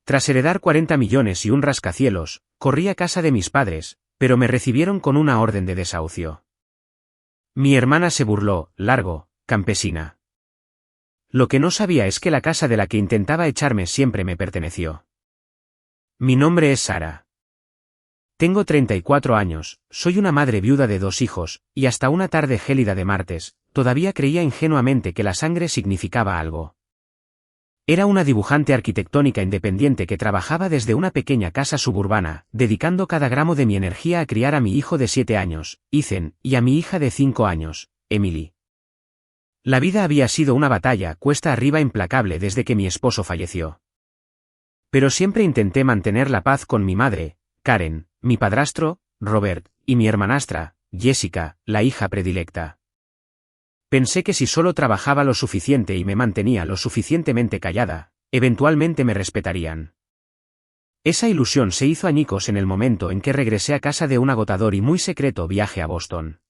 Tras heredar 40 millones y un rascacielos, corrí a casa de mis padres, pero me recibieron con una orden de desahucio. Mi hermana se burló, largo, campesina. Lo que no sabía es que la casa de la que intentaba echarme siempre me perteneció. Mi nombre es Sara. Tengo 34 años, soy una madre viuda de 2 hijos, y hasta una tarde gélida de martes, todavía creía ingenuamente que la sangre significaba algo. Era una dibujante arquitectónica independiente que trabajaba desde una pequeña casa suburbana, dedicando cada gramo de mi energía a criar a mi hijo de 7 años, Ethan, y a mi hija de 5 años, Emily. La vida había sido una batalla cuesta arriba implacable desde que mi esposo falleció. Pero siempre intenté mantener la paz con mi madre, Karen, mi padrastro, Robert, y mi hermanastra, Jessica, la hija predilecta. Pensé que si solo trabajaba lo suficiente y me mantenía lo suficientemente callada, eventualmente me respetarían. Esa ilusión se hizo añicos en el momento en que regresé a casa de un agotador y muy secreto viaje a Boston.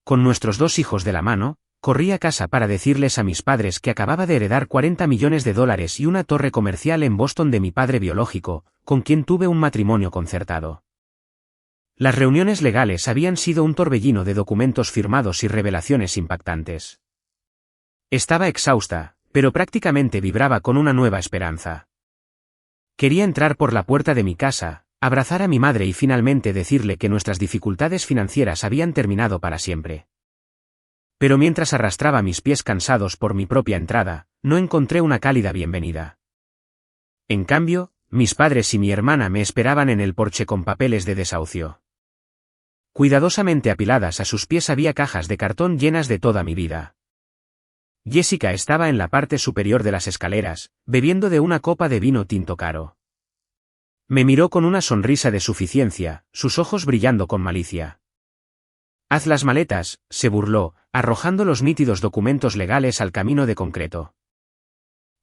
Con nuestros 2 hijos de la mano, corrí a casa para decirles a mis padres que acababa de heredar 40 millones de dólares y una torre comercial en Boston de mi padre biológico, con quien tuve un matrimonio concertado. Las reuniones legales habían sido un torbellino de documentos firmados y revelaciones impactantes. Estaba exhausta, pero prácticamente vibraba con una nueva esperanza. Quería entrar por la puerta de mi casa, abrazar a mi madre y finalmente decirle que nuestras dificultades financieras habían terminado para siempre. Pero mientras arrastraba mis pies cansados por mi propia entrada, no encontré una cálida bienvenida. En cambio, mis padres y mi hermana me esperaban en el porche con papeles de desahucio. Cuidadosamente apiladas a sus pies había cajas de cartón llenas de toda mi vida. Jessica estaba en la parte superior de las escaleras, bebiendo de una copa de vino tinto caro. Me miró con una sonrisa de suficiencia, sus ojos brillando con malicia. «Haz las maletas», se burló, arrojando los nítidos documentos legales al camino de concreto.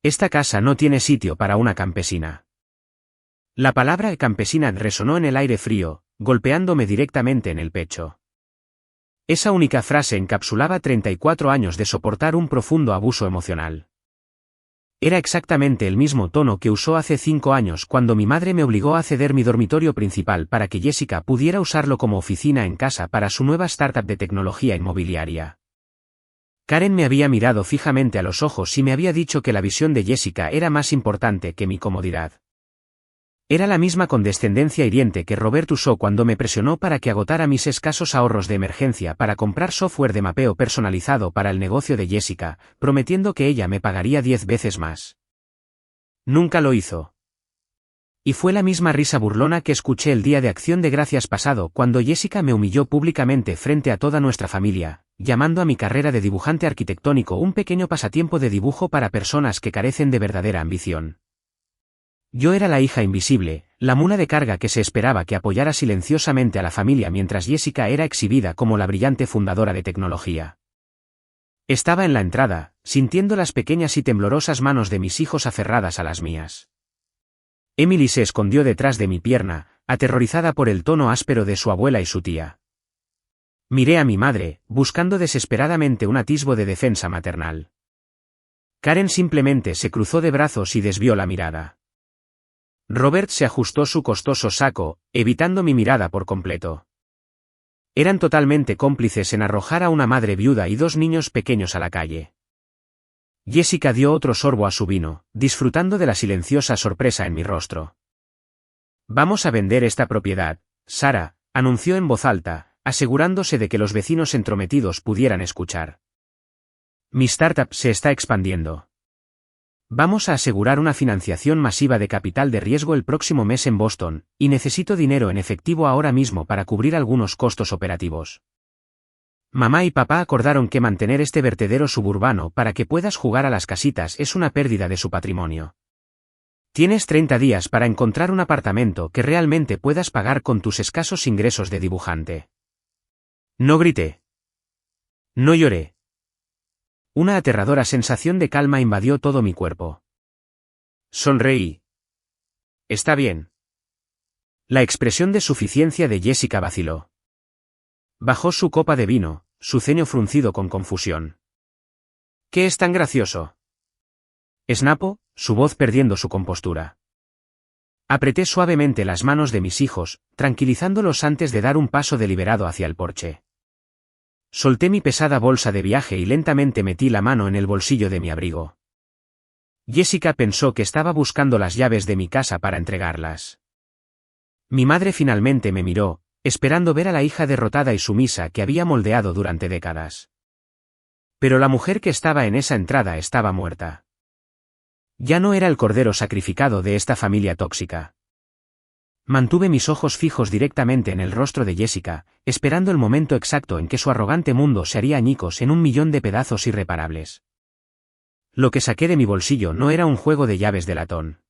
«Esta casa no tiene sitio para una campesina». La palabra campesina resonó en el aire frío, golpeándome directamente en el pecho. Esa única frase encapsulaba 34 años de soportar un profundo abuso emocional. Era exactamente el mismo tono que usó hace 5 años cuando mi madre me obligó a ceder mi dormitorio principal para que Jessica pudiera usarlo como oficina en casa para su nueva startup de tecnología inmobiliaria. Karen me había mirado fijamente a los ojos y me había dicho que la visión de Jessica era más importante que mi comodidad. Era la misma condescendencia hiriente que Robert usó cuando me presionó para que agotara mis escasos ahorros de emergencia para comprar software de mapeo personalizado para el negocio de Jessica, prometiendo que ella me pagaría 10 veces más. Nunca lo hizo. Y fue la misma risa burlona que escuché el día de Acción de Gracias pasado cuando Jessica me humilló públicamente frente a toda nuestra familia, llamando a mi carrera de dibujante arquitectónico un pequeño pasatiempo de dibujo para personas que carecen de verdadera ambición. Yo era la hija invisible, la mula de carga que se esperaba que apoyara silenciosamente a la familia mientras Jessica era exhibida como la brillante fundadora de tecnología. Estaba en la entrada, sintiendo las pequeñas y temblorosas manos de mis hijos aferradas a las mías. Emily se escondió detrás de mi pierna, aterrorizada por el tono áspero de su abuela y su tía. Miré a mi madre, buscando desesperadamente un atisbo de defensa maternal. Karen simplemente se cruzó de brazos y desvió la mirada. Robert se ajustó su costoso saco, evitando mi mirada por completo. Eran totalmente cómplices en arrojar a una madre viuda y 2 niños pequeños a la calle. Jessica dio otro sorbo a su vino, disfrutando de la silenciosa sorpresa en mi rostro. «Vamos a vender esta propiedad», Sara anunció en voz alta, asegurándose de que los vecinos entrometidos pudieran escuchar. «Mi startup se está expandiendo. Vamos a asegurar una financiación masiva de capital de riesgo el próximo mes en Boston, y necesito dinero en efectivo ahora mismo para cubrir algunos costos operativos. Mamá y papá acordaron que mantener este vertedero suburbano para que puedas jugar a las casitas es una pérdida de su patrimonio. Tienes 30 días para encontrar un apartamento que realmente puedas pagar con tus escasos ingresos de dibujante». No grité. No lloré. Una aterradora sensación de calma invadió todo mi cuerpo. Sonreí. «Está bien». La expresión de suficiencia de Jessica vaciló. Bajó su copa de vino, su ceño fruncido con confusión. «¿Qué es tan gracioso?», snapó, su voz perdiendo su compostura. Apreté suavemente las manos de mis hijos, tranquilizándolos antes de dar un paso deliberado hacia el porche. Solté mi pesada bolsa de viaje y lentamente metí la mano en el bolsillo de mi abrigo. Jessica pensó que estaba buscando las llaves de mi casa para entregarlas. Mi madre finalmente me miró, esperando ver a la hija derrotada y sumisa que había moldeado durante décadas. Pero la mujer que estaba en esa entrada estaba muerta. Ya no era el cordero sacrificado de esta familia tóxica. Mantuve mis ojos fijos directamente en el rostro de Jessica, esperando el momento exacto en que su arrogante mundo se haría añicos en 1.000.000 de pedazos irreparables. Lo que saqué de mi bolsillo no era un juego de llaves de latón.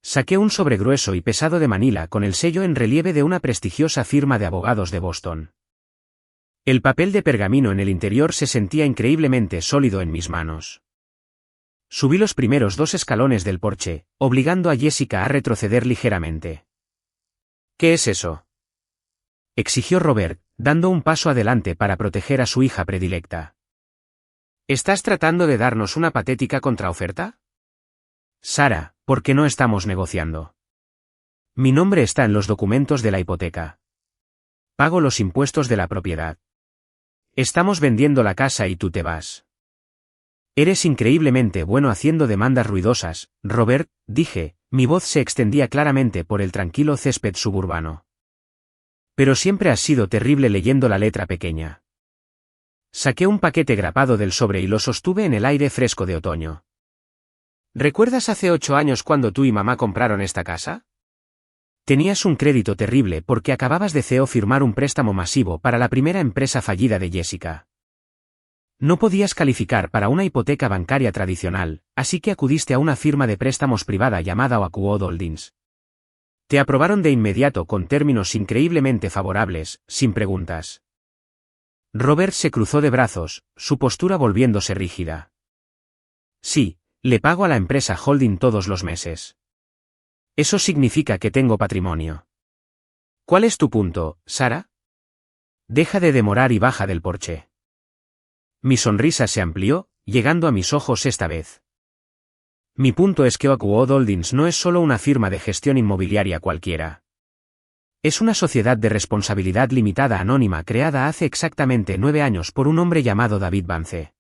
Saqué un sobre grueso y pesado de Manila con el sello en relieve de una prestigiosa firma de abogados de Boston. El papel de pergamino en el interior se sentía increíblemente sólido en mis manos. Subí los primeros 2 escalones del porche, obligando a Jessica a retroceder ligeramente. ¿Qué es eso?, exigió Robert, dando un paso adelante para proteger a su hija predilecta. ¿Estás tratando de darnos una patética contraoferta? Sara, ¿por qué no estamos negociando? Mi nombre está en los documentos de la hipoteca. Pago los impuestos de la propiedad. Estamos vendiendo la casa y tú te vas. Eres increíblemente bueno haciendo demandas ruidosas, Robert, dije, mi voz se extendía claramente por el tranquilo césped suburbano. Pero siempre has sido terrible leyendo la letra pequeña. Saqué un paquete grapado del sobre y lo sostuve en el aire fresco de otoño. ¿Recuerdas hace 8 años cuando tú y mamá compraron esta casa? Tenías un crédito terrible porque acababas de firmar un préstamo masivo para la primera empresa fallida de Jessica. No podías calificar para una hipoteca bancaria tradicional, así que acudiste a una firma de préstamos privada llamada Oakwood Holdings. Te aprobaron de inmediato con términos increíblemente favorables, sin preguntas. Robert se cruzó de brazos, su postura volviéndose rígida. Sí, le pago a la empresa Holding todos los meses. Eso significa que tengo patrimonio. ¿Cuál es tu punto, Sara? Deja de demorar y baja del porche. Mi sonrisa se amplió, llegando a mis ojos esta vez. Mi punto es que Oakwood Holdings no es solo una firma de gestión inmobiliaria cualquiera. Es una sociedad de responsabilidad limitada anónima creada hace exactamente 9 años por un hombre llamado David Vance.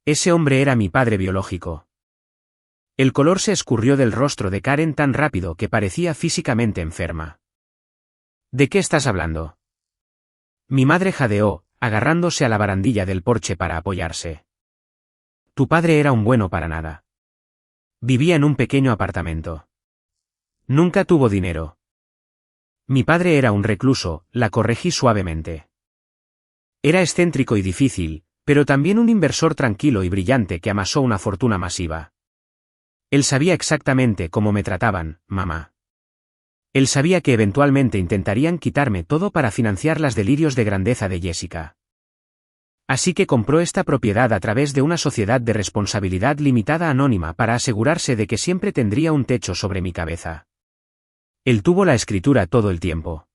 Ese hombre era mi padre biológico. El color se escurrió del rostro de Karen tan rápido que parecía físicamente enferma. ¿De qué estás hablando? Mi madre jadeó, agarrándose a la barandilla del porche para apoyarse. Tu padre era un bueno para nada. Vivía en un pequeño apartamento. Nunca tuvo dinero. Mi padre era un recluso, la corregí suavemente. Era excéntrico y difícil, pero también un inversor tranquilo y brillante que amasó una fortuna masiva. Él sabía exactamente cómo me trataban, mamá. Él sabía que eventualmente intentarían quitarme todo para financiar los delirios de grandeza de Jessica. Así que compró esta propiedad a través de una sociedad de responsabilidad limitada anónima para asegurarse de que siempre tendría un techo sobre mi cabeza. Él tuvo la escritura todo el tiempo.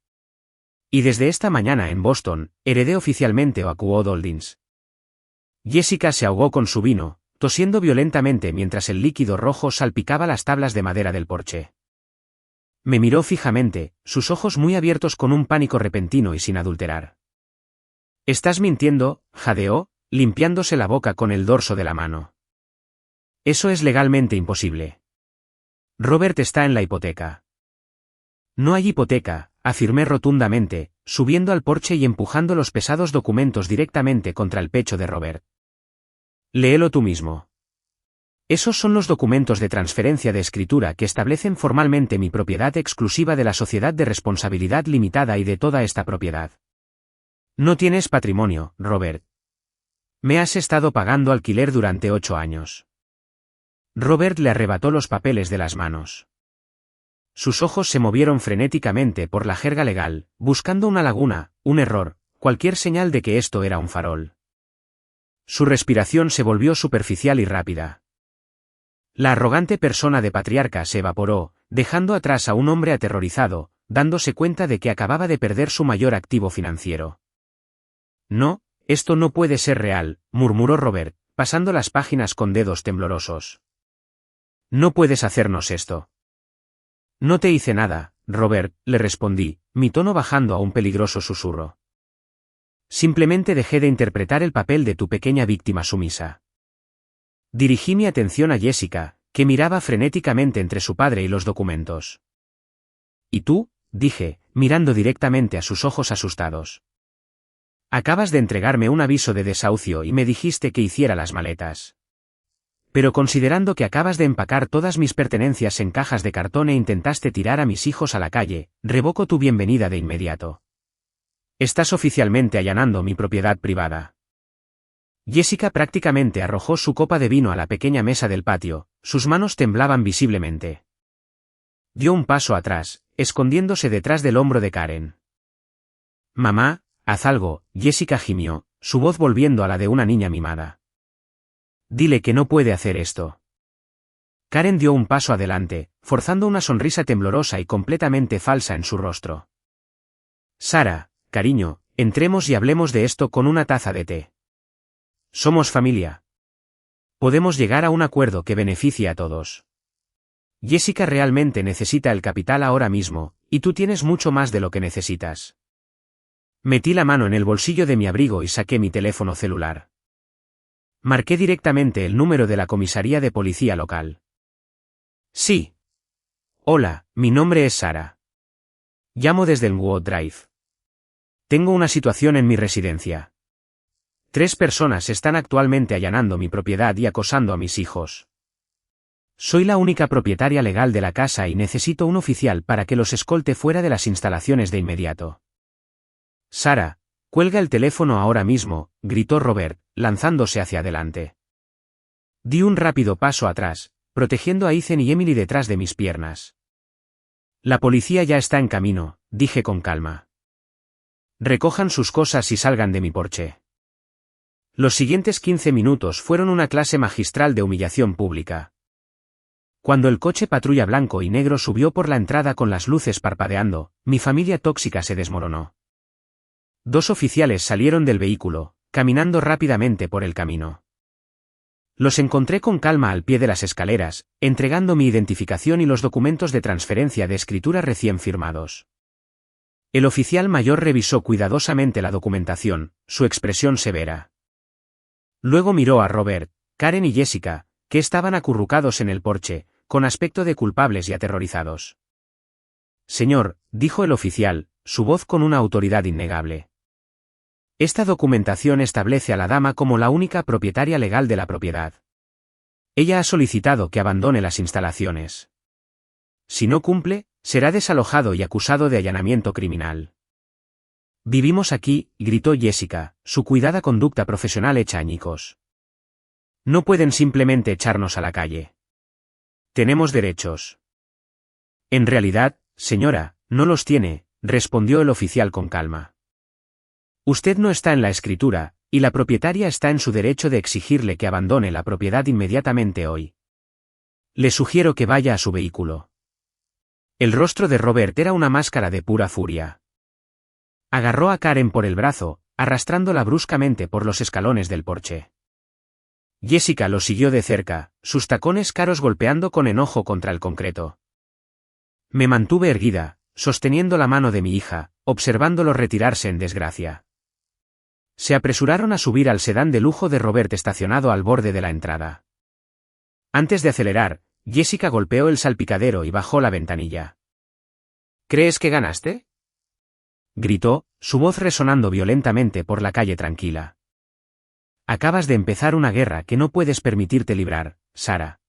Y desde esta mañana en Boston, heredé oficialmente Oakwood Holdings. Jessica se ahogó con su vino, tosiendo violentamente mientras el líquido rojo salpicaba las tablas de madera del porche. Me miró fijamente, sus ojos muy abiertos con un pánico repentino y sin adulterar. «Estás mintiendo», jadeó, limpiándose la boca con el dorso de la mano. «Eso es legalmente imposible. Robert está en la hipoteca». «No hay hipoteca», afirmé rotundamente, subiendo al porche y empujando los pesados documentos directamente contra el pecho de Robert. «Léelo tú mismo». Esos son los documentos de transferencia de escritura que establecen formalmente mi propiedad exclusiva de la sociedad de responsabilidad limitada y de toda esta propiedad. No tienes patrimonio, Robert. Me has estado pagando alquiler durante 8 años. Robert le arrebató los papeles de las manos. Sus ojos se movieron frenéticamente por la jerga legal, buscando una laguna, un error, cualquier señal de que esto era un farol. Su respiración se volvió superficial y rápida. La arrogante persona de patriarca se evaporó, dejando atrás a un hombre aterrorizado, dándose cuenta de que acababa de perder su mayor activo financiero. «No, esto no puede ser real», murmuró Robert, pasando las páginas con dedos temblorosos. «No puedes hacernos esto». No te hice nada, Robert, le respondí, mi tono bajando a un peligroso susurro. Simplemente dejé de interpretar el papel de tu pequeña víctima sumisa. Dirigí mi atención a Jessica, que miraba frenéticamente entre su padre y los documentos. ¿Y tú?, dije, mirando directamente a sus ojos asustados. Acabas de entregarme un aviso de desahucio y me dijiste que hiciera las maletas. Pero considerando que acabas de empacar todas mis pertenencias en cajas de cartón e intentaste tirar a mis hijos a la calle, revoco tu bienvenida de inmediato. Estás oficialmente allanando mi propiedad privada. Jessica prácticamente arrojó su copa de vino a la pequeña mesa del patio, sus manos temblaban visiblemente. Dio un paso atrás, escondiéndose detrás del hombro de Karen. Mamá, haz algo, Jessica gimió, su voz volviendo a la de una niña mimada. Dile que no puede hacer esto. Karen dio un paso adelante, forzando una sonrisa temblorosa y completamente falsa en su rostro. Sara, cariño, entremos y hablemos de esto con una taza de té. Somos familia. Podemos llegar a un acuerdo que beneficie a todos. Jessica realmente necesita el capital ahora mismo, y tú tienes mucho más de lo que necesitas. Metí la mano en el bolsillo de mi abrigo y saqué mi teléfono celular. Marqué directamente el número de la comisaría de policía local. Sí. Hola, mi nombre es Sara. Llamo desde el Wood Drive. Tengo una situación en mi residencia. 3 personas están actualmente allanando mi propiedad y acosando a mis hijos. Soy la única propietaria legal de la casa y necesito un oficial para que los escolte fuera de las instalaciones de inmediato. Sara, cuelga el teléfono ahora mismo, gritó Robert, lanzándose hacia adelante. Di un rápido paso atrás, protegiendo a Ethan y Emily detrás de mis piernas. La policía ya está en camino, dije con calma. Recojan sus cosas y salgan de mi porche. Los siguientes 15 minutos fueron una clase magistral de humillación pública. Cuando el coche patrulla blanco y negro subió por la entrada con las luces parpadeando, mi familia tóxica se desmoronó. 2 oficiales salieron del vehículo, caminando rápidamente por el camino. Los encontré con calma al pie de las escaleras, entregando mi identificación y los documentos de transferencia de escritura recién firmados. El oficial mayor revisó cuidadosamente la documentación, su expresión severa. Luego miró a Robert, Karen y Jessica, que estaban acurrucados en el porche, con aspecto de culpables y aterrorizados. Señor, dijo el oficial, su voz con una autoridad innegable. Esta documentación establece a la dama como la única propietaria legal de la propiedad. Ella ha solicitado que abandone las instalaciones. Si no cumple, será desalojado y acusado de allanamiento criminal. Vivimos aquí, gritó Jessica, su cuidada conducta profesional hecha añicos. No pueden simplemente echarnos a la calle. Tenemos derechos. En realidad, señora, no los tiene, respondió el oficial con calma. Usted no está en la escritura, y la propietaria está en su derecho de exigirle que abandone la propiedad inmediatamente hoy. Le sugiero que vaya a su vehículo. El rostro de Robert era una máscara de pura furia. Agarró a Karen por el brazo, arrastrándola bruscamente por los escalones del porche. Jessica lo siguió de cerca, sus tacones caros golpeando con enojo contra el concreto. Me mantuve erguida, sosteniendo la mano de mi hija, observándolo retirarse en desgracia. Se apresuraron a subir al sedán de lujo de Robert estacionado al borde de la entrada. Antes de acelerar, Jessica golpeó el salpicadero y bajó la ventanilla. ¿Crees que ganaste?, gritó, su voz resonando violentamente por la calle tranquila. Acabas de empezar una guerra que no puedes permitirte librar, Sara.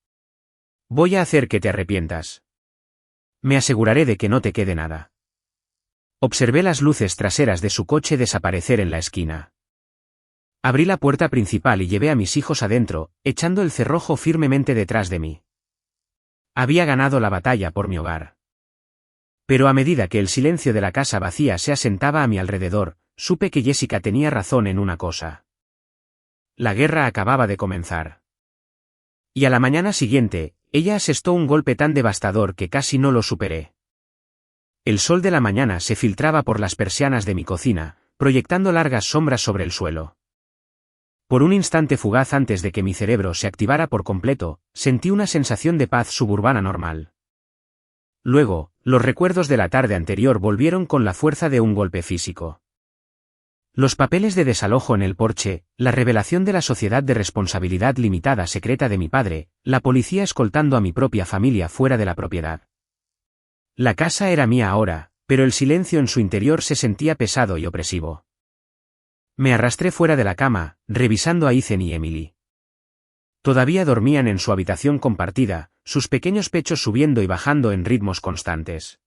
Voy a hacer que te arrepientas. Me aseguraré de que no te quede nada. Observé las luces traseras de su coche desaparecer en la esquina. Abrí la puerta principal y llevé a mis hijos adentro, echando el cerrojo firmemente detrás de mí. Había ganado la batalla por mi hogar. Pero a medida que el silencio de la casa vacía se asentaba a mi alrededor, supe que Jessica tenía razón en una cosa. La guerra acababa de comenzar. Y a la mañana siguiente, ella asestó un golpe tan devastador que casi no lo superé. El sol de la mañana se filtraba por las persianas de mi cocina, proyectando largas sombras sobre el suelo. Por un instante fugaz antes de que mi cerebro se activara por completo, sentí una sensación de paz suburbana normal. Luego, los recuerdos de la tarde anterior volvieron con la fuerza de un golpe físico. Los papeles de desalojo en el porche, la revelación de la sociedad de responsabilidad limitada secreta de mi padre, la policía escoltando a mi propia familia fuera de la propiedad. La casa era mía ahora, pero el silencio en su interior se sentía pesado y opresivo. Me arrastré fuera de la cama, revisando a Ethan y Emily. Todavía dormían en su habitación compartida, sus pequeños pechos subiendo y bajando en ritmos constantes.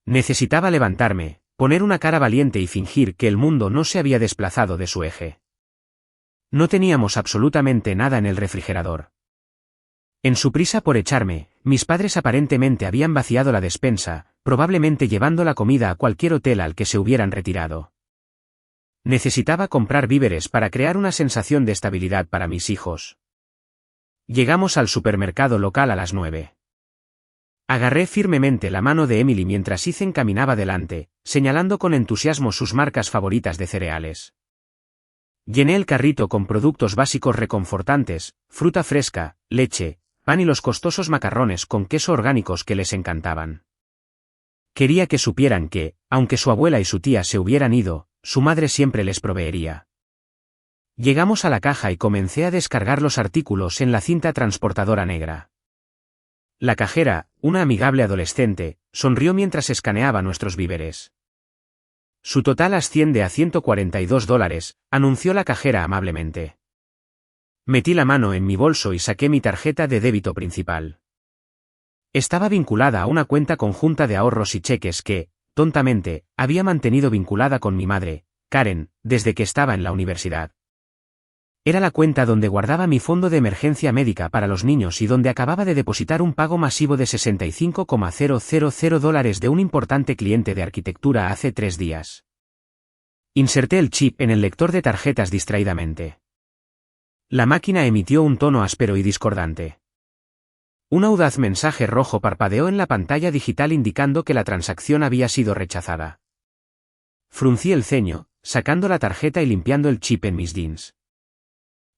Necesitaba levantarme, poner una cara valiente y fingir que el mundo no se había desplazado de su eje. No teníamos absolutamente nada en el refrigerador. En su prisa por echarme, mis padres aparentemente habían vaciado la despensa, probablemente llevando la comida a cualquier hotel al que se hubieran retirado. Necesitaba comprar víveres para crear una sensación de estabilidad para mis hijos. Llegamos al supermercado local a las 9. Agarré firmemente la mano de Emily mientras Ethan caminaba delante, señalando con entusiasmo sus marcas favoritas de cereales. Llené el carrito con productos básicos reconfortantes, fruta fresca, leche, pan y los costosos macarrones con queso orgánicos que les encantaban. Quería que supieran que, aunque su abuela y su tía se hubieran ido, su madre siempre les proveería. Llegamos a la caja y comencé a descargar los artículos en la cinta transportadora negra. La cajera, una amigable adolescente, sonrió mientras escaneaba nuestros víveres. Su total asciende a $142, anunció la cajera amablemente. Metí la mano en mi bolso y saqué mi tarjeta de débito principal. Estaba vinculada a una cuenta conjunta de ahorros y cheques que, tontamente, había mantenido vinculada con mi madre, Karen, desde que estaba en la universidad. Era la cuenta donde guardaba mi fondo de emergencia médica para los niños y donde acababa de depositar un pago masivo de $65,000 de un importante cliente de arquitectura hace 3 días. Inserté el chip en el lector de tarjetas distraídamente. La máquina emitió un tono áspero y discordante. Un audaz mensaje rojo parpadeó en la pantalla digital indicando que la transacción había sido rechazada. Fruncí el ceño, sacando la tarjeta y limpiando el chip en mis jeans.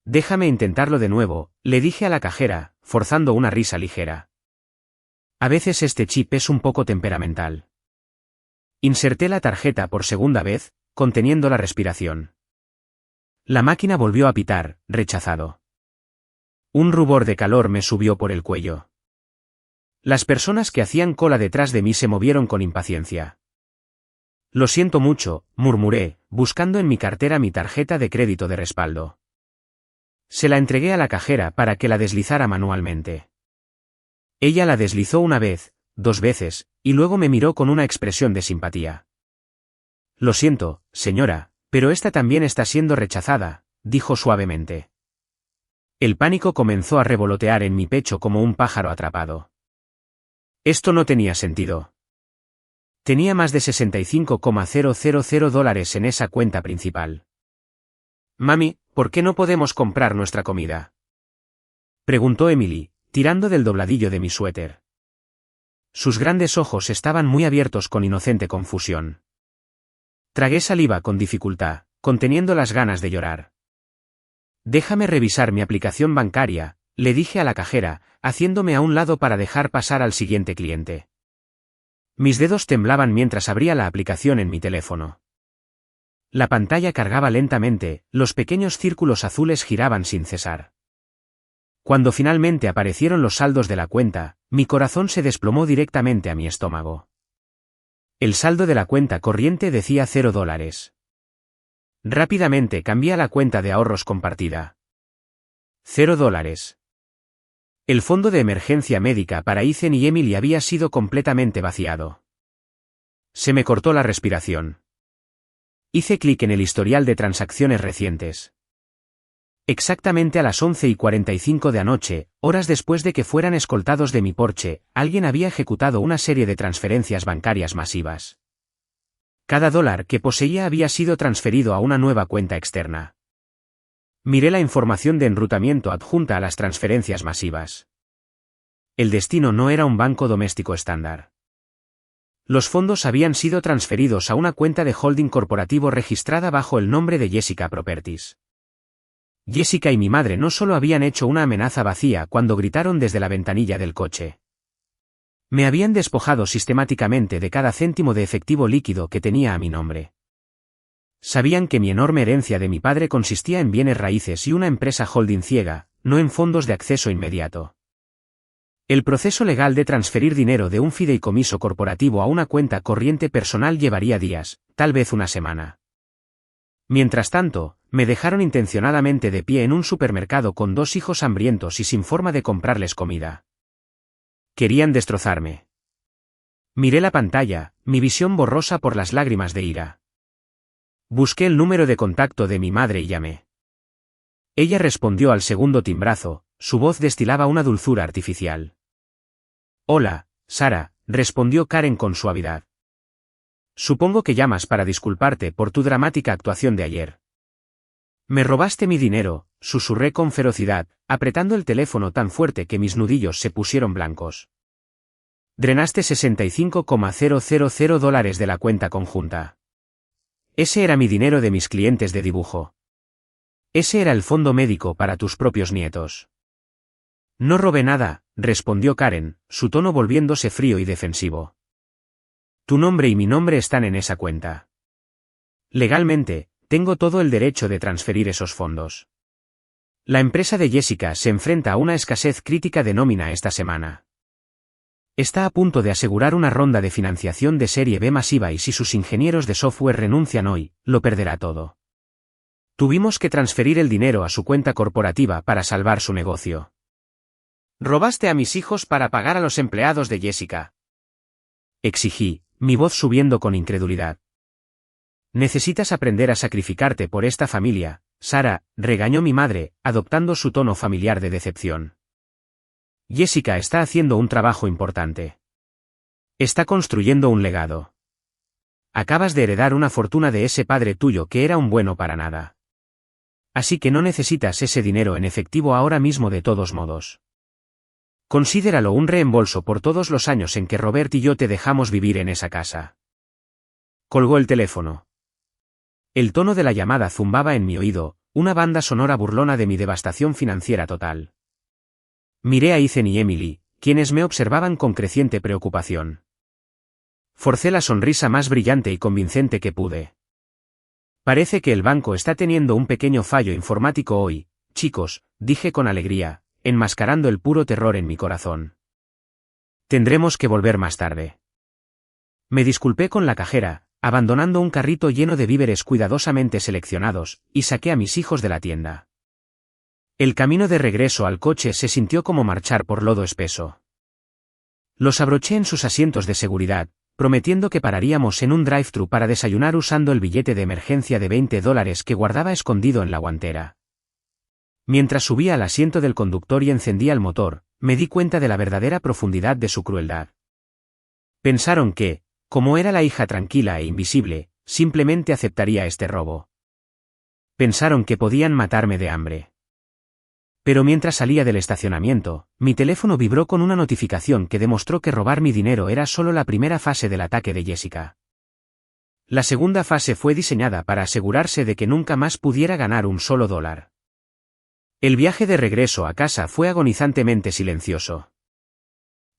Déjame intentarlo de nuevo, le dije a la cajera, forzando una risa ligera. A veces este chip es un poco temperamental. Inserté la tarjeta por segunda vez, conteniendo la respiración. La máquina volvió a pitar, rechazado. Un rubor de calor me subió por el cuello. Las personas que hacían cola detrás de mí se movieron con impaciencia. Lo siento mucho, murmuré, buscando en mi cartera mi tarjeta de crédito de respaldo. Se la entregué a la cajera para que la deslizara manualmente. Ella la deslizó una vez, 2 veces, y luego me miró con una expresión de simpatía. Lo siento, señora, pero esta también está siendo rechazada, dijo suavemente. El pánico comenzó a revolotear en mi pecho como un pájaro atrapado. Esto no tenía sentido. Tenía más de $65,000 en esa cuenta principal. Mami, ¿por qué no podemos comprar nuestra comida?, preguntó Emily, tirando del dobladillo de mi suéter. Sus grandes ojos estaban muy abiertos con inocente confusión. Tragué saliva con dificultad, conteniendo las ganas de llorar. Déjame revisar mi aplicación bancaria, le dije a la cajera, haciéndome a un lado para dejar pasar al siguiente cliente. Mis dedos temblaban mientras abría la aplicación en mi teléfono. La pantalla cargaba lentamente, los pequeños círculos azules giraban sin cesar. Cuando finalmente aparecieron los saldos de la cuenta, mi corazón se desplomó directamente a mi estómago. El saldo de la cuenta corriente decía $0. Rápidamente cambié a la cuenta de ahorros compartida. $0. El fondo de emergencia médica para Ethan y Emily había sido completamente vaciado. Se me cortó la respiración. Hice clic en el historial de transacciones recientes. Exactamente a las 11:45 de anoche, horas después de que fueran escoltados de mi porche, alguien había ejecutado una serie de transferencias bancarias masivas. Cada dólar que poseía había sido transferido a una nueva cuenta externa. Miré la información de enrutamiento adjunta a las transferencias masivas. El destino no era un banco doméstico estándar. Los fondos habían sido transferidos a una cuenta de holding corporativo registrada bajo el nombre de Jessica Properties. Jessica y mi madre no solo habían hecho una amenaza vacía cuando gritaron desde la ventanilla del coche. Me habían despojado sistemáticamente de cada céntimo de efectivo líquido que tenía a mi nombre. Sabían que mi enorme herencia de mi padre consistía en bienes raíces y una empresa holding ciega, no en fondos de acceso inmediato. El proceso legal de transferir dinero de un fideicomiso corporativo a una cuenta corriente personal llevaría días, tal vez una semana. Mientras tanto, me dejaron intencionadamente de pie en un supermercado con 2 hijos hambrientos y sin forma de comprarles comida. Querían destrozarme. Miré la pantalla, mi visión borrosa por las lágrimas de ira. Busqué el número de contacto de mi madre y llamé. Ella respondió al segundo timbrazo, su voz destilaba una dulzura artificial. Hola, Sara, respondió Karen con suavidad. Supongo que llamas para disculparte por tu dramática actuación de ayer. Me robaste mi dinero, susurré con ferocidad, apretando el teléfono tan fuerte que mis nudillos se pusieron blancos. Drenaste $65,000 de la cuenta conjunta. Ese era mi dinero de mis clientes de dibujo. Ese era el fondo médico para tus propios nietos. No robé nada, respondió Karen, su tono volviéndose frío y defensivo. Tu nombre y mi nombre están en esa cuenta. Legalmente, tengo todo el derecho de transferir esos fondos. La empresa de Jessica se enfrenta a una escasez crítica de nómina esta semana. Está a punto de asegurar una ronda de financiación de serie B masiva y si sus ingenieros de software renuncian hoy, lo perderá todo. Tuvimos que transferir el dinero a su cuenta corporativa para salvar su negocio. Robaste a mis hijos para pagar a los empleados de Jessica. Exigí, mi voz subiendo con incredulidad. Necesitas aprender a sacrificarte por esta familia, Sara, regañó mi madre, adoptando su tono familiar de decepción. Jessica está haciendo un trabajo importante. Está construyendo un legado. Acabas de heredar una fortuna de ese padre tuyo que era un bueno para nada. Así que no necesitas ese dinero en efectivo ahora mismo de todos modos. Considéralo un reembolso por todos los años en que Robert y yo te dejamos vivir en esa casa. Colgó el teléfono. El tono de la llamada zumbaba en mi oído, una banda sonora burlona de mi devastación financiera total. Miré a Ethan y Emily, quienes me observaban con creciente preocupación. Forcé la sonrisa más brillante y convincente que pude. Parece que el banco está teniendo un pequeño fallo informático hoy, chicos, dije con alegría, enmascarando el puro terror en mi corazón. Tendremos que volver más tarde. Me disculpé con la cajera, abandonando un carrito lleno de víveres cuidadosamente seleccionados, y saqué a mis hijos de la tienda. El camino de regreso al coche se sintió como marchar por lodo espeso. Los abroché en sus asientos de seguridad, prometiendo que pararíamos en un drive-thru para desayunar usando el billete de emergencia de $20 que guardaba escondido en la guantera. Mientras subía al asiento del conductor y encendía el motor, me di cuenta de la verdadera profundidad de su crueldad. Pensaron que, como era la hija tranquila e invisible, simplemente aceptaría este robo. Pensaron que podían matarme de hambre. Pero mientras salía del estacionamiento, mi teléfono vibró con una notificación que demostró que robar mi dinero era solo la primera fase del ataque de Jessica. La segunda fase fue diseñada para asegurarse de que nunca más pudiera ganar un solo dólar. El viaje de regreso a casa fue agonizantemente silencioso.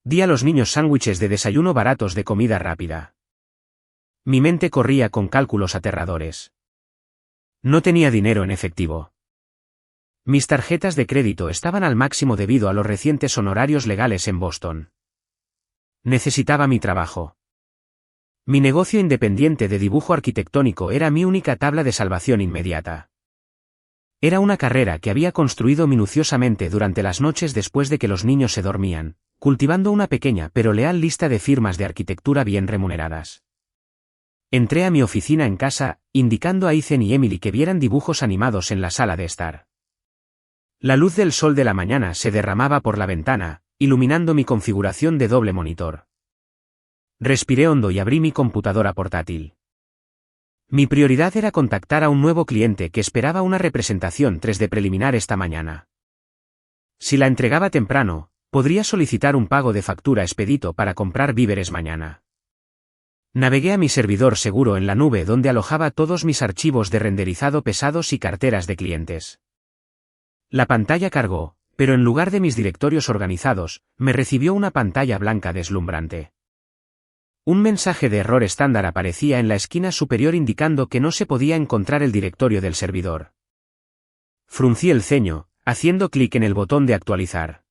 Di a los niños sándwiches de desayuno baratos de comida rápida. Mi mente corría con cálculos aterradores. No tenía dinero en efectivo. Mis tarjetas de crédito estaban al máximo debido a los recientes honorarios legales en Boston. Necesitaba mi trabajo. Mi negocio independiente de dibujo arquitectónico era mi única tabla de salvación inmediata. Era una carrera que había construido minuciosamente durante las noches después de que los niños se dormían, cultivando una pequeña pero leal lista de firmas de arquitectura bien remuneradas. Entré a mi oficina en casa, indicando a Ethan y Emily que vieran dibujos animados en la sala de estar. La luz del sol de la mañana se derramaba por la ventana, iluminando mi configuración de doble monitor. Respiré hondo y abrí mi computadora portátil. Mi prioridad era contactar a un nuevo cliente que esperaba una representación 3D preliminar esta mañana. Si la entregaba temprano, podría solicitar un pago de factura expedito para comprar víveres mañana. Navegué a mi servidor seguro en la nube donde alojaba todos mis archivos de renderizado pesados y carteras de clientes. La pantalla cargó, pero en lugar de mis directorios organizados, me recibió una pantalla blanca deslumbrante. Un mensaje de error estándar aparecía en la esquina superior indicando que no se podía encontrar el directorio del servidor. Fruncí el ceño, haciendo clic en el botón de actualizar.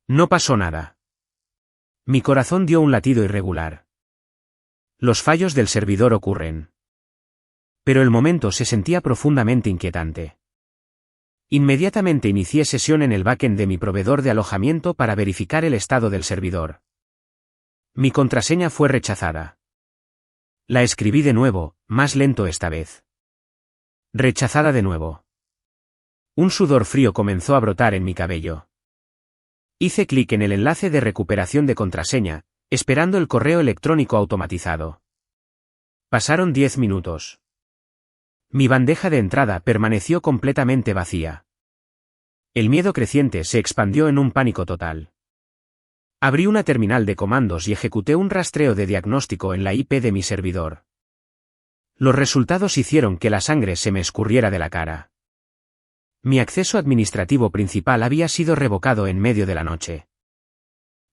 No pasó nada. Mi corazón dio un latido irregular. Los fallos del servidor ocurren. Pero el momento se sentía profundamente inquietante. Inmediatamente inicié sesión en el backend de mi proveedor de alojamiento para verificar el estado del servidor. Mi contraseña fue rechazada. La escribí de nuevo, más lento esta vez. Rechazada de nuevo. Un sudor frío comenzó a brotar en mi cabello. Hice clic en el enlace de recuperación de contraseña, esperando el correo electrónico automatizado. Pasaron 10 minutos. Mi bandeja de entrada permaneció completamente vacía. El miedo creciente se expandió en un pánico total. Abrí una terminal de comandos y ejecuté un rastreo de diagnóstico en la IP de mi servidor. Los resultados hicieron que la sangre se me escurriera de la cara. Mi acceso administrativo principal había sido revocado en medio de la noche.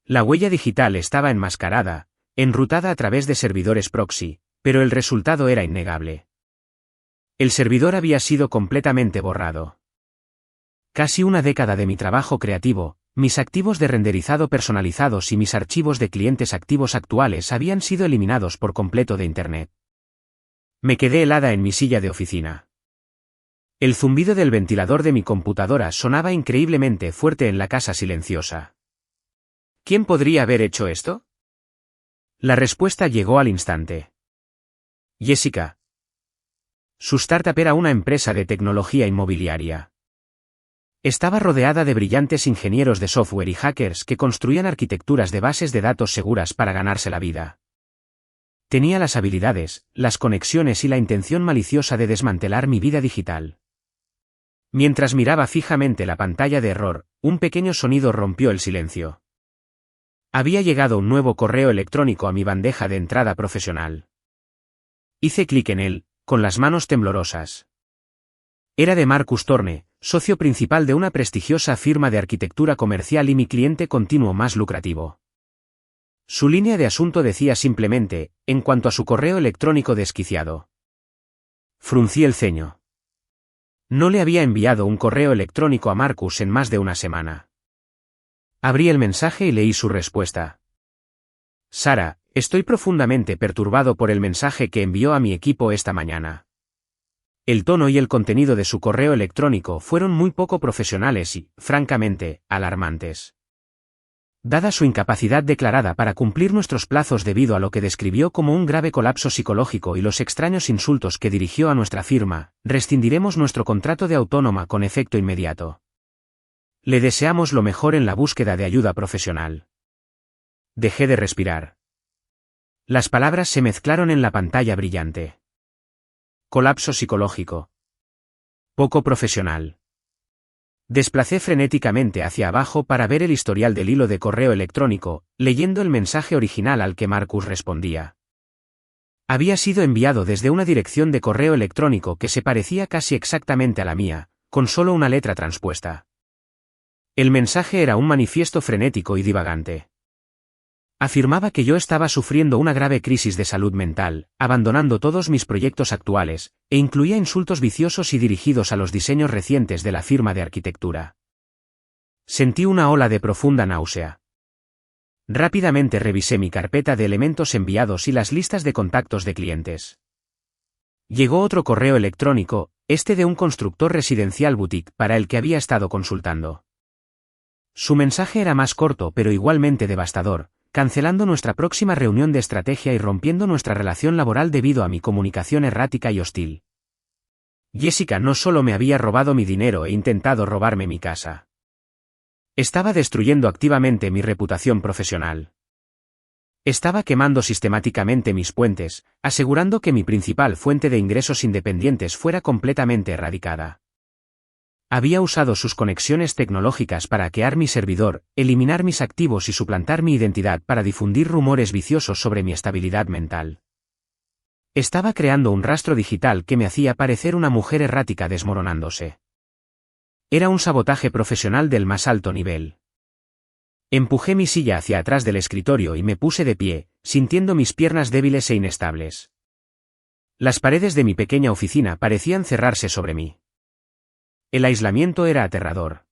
La huella digital estaba enmascarada, enrutada a través de servidores proxy, pero el resultado era innegable. El servidor había sido completamente borrado. Casi una década de mi trabajo creativo, mis activos de renderizado personalizados y mis archivos de clientes activos actuales habían sido eliminados por completo de Internet. Me quedé helada en mi silla de oficina. El zumbido del ventilador de mi computadora sonaba increíblemente fuerte en la casa silenciosa. ¿Quién podría haber hecho esto? La respuesta llegó al instante. Jessica. Su startup era una empresa de tecnología inmobiliaria. Estaba rodeada de brillantes ingenieros de software y hackers que construían arquitecturas de bases de datos seguras para ganarse la vida. Tenía las habilidades, las conexiones y la intención maliciosa de desmantelar mi vida digital. Mientras miraba fijamente la pantalla de error, un pequeño sonido rompió el silencio. Había llegado un nuevo correo electrónico a mi bandeja de entrada profesional. Hice clic en él, con las manos temblorosas. Era de Marcus Thorne, socio principal de una prestigiosa firma de arquitectura comercial y mi cliente continuo más lucrativo. Su línea de asunto decía simplemente, en cuanto a su correo electrónico desquiciado. Fruncí el ceño. No le había enviado un correo electrónico a Marcus en más de una semana. Abrí el mensaje y leí su respuesta. Sara, estoy profundamente perturbado por el mensaje que envió a mi equipo esta mañana. El tono y el contenido de su correo electrónico fueron muy poco profesionales y, francamente, alarmantes. Dada su incapacidad declarada para cumplir nuestros plazos debido a lo que describió como un grave colapso psicológico y los extraños insultos que dirigió a nuestra firma, rescindiremos nuestro contrato de autónoma con efecto inmediato. Le deseamos lo mejor en la búsqueda de ayuda profesional. Dejé de respirar. Las palabras se mezclaron en la pantalla brillante. Colapso psicológico. Poco profesional. Desplacé frenéticamente hacia abajo para ver el historial del hilo de correo electrónico, leyendo el mensaje original al que Marcus respondía. Había sido enviado desde una dirección de correo electrónico que se parecía casi exactamente a la mía, con solo una letra transpuesta. El mensaje era un manifiesto frenético y divagante. Afirmaba que yo estaba sufriendo una grave crisis de salud mental, abandonando todos mis proyectos actuales, e incluía insultos viciosos y dirigidos a los diseños recientes de la firma de arquitectura. Sentí una ola de profunda náusea. Rápidamente revisé mi carpeta de elementos enviados y las listas de contactos de clientes. Llegó otro correo electrónico, este de un constructor residencial boutique para el que había estado consultando. Su mensaje era más corto pero igualmente devastador, cancelando nuestra próxima reunión de estrategia y rompiendo nuestra relación laboral debido a mi comunicación errática y hostil. Jessica no solo me había robado mi dinero e intentado robarme mi casa. Estaba destruyendo activamente mi reputación profesional. Estaba quemando sistemáticamente mis puentes, asegurando que mi principal fuente de ingresos independientes fuera completamente erradicada. Había usado sus conexiones tecnológicas para hackear mi servidor, eliminar mis activos y suplantar mi identidad para difundir rumores viciosos sobre mi estabilidad mental. Estaba creando un rastro digital que me hacía parecer una mujer errática desmoronándose. Era un sabotaje profesional del más alto nivel. Empujé mi silla hacia atrás del escritorio y me puse de pie, sintiendo mis piernas débiles e inestables. Las paredes de mi pequeña oficina parecían cerrarse sobre mí. El aislamiento era aterrador.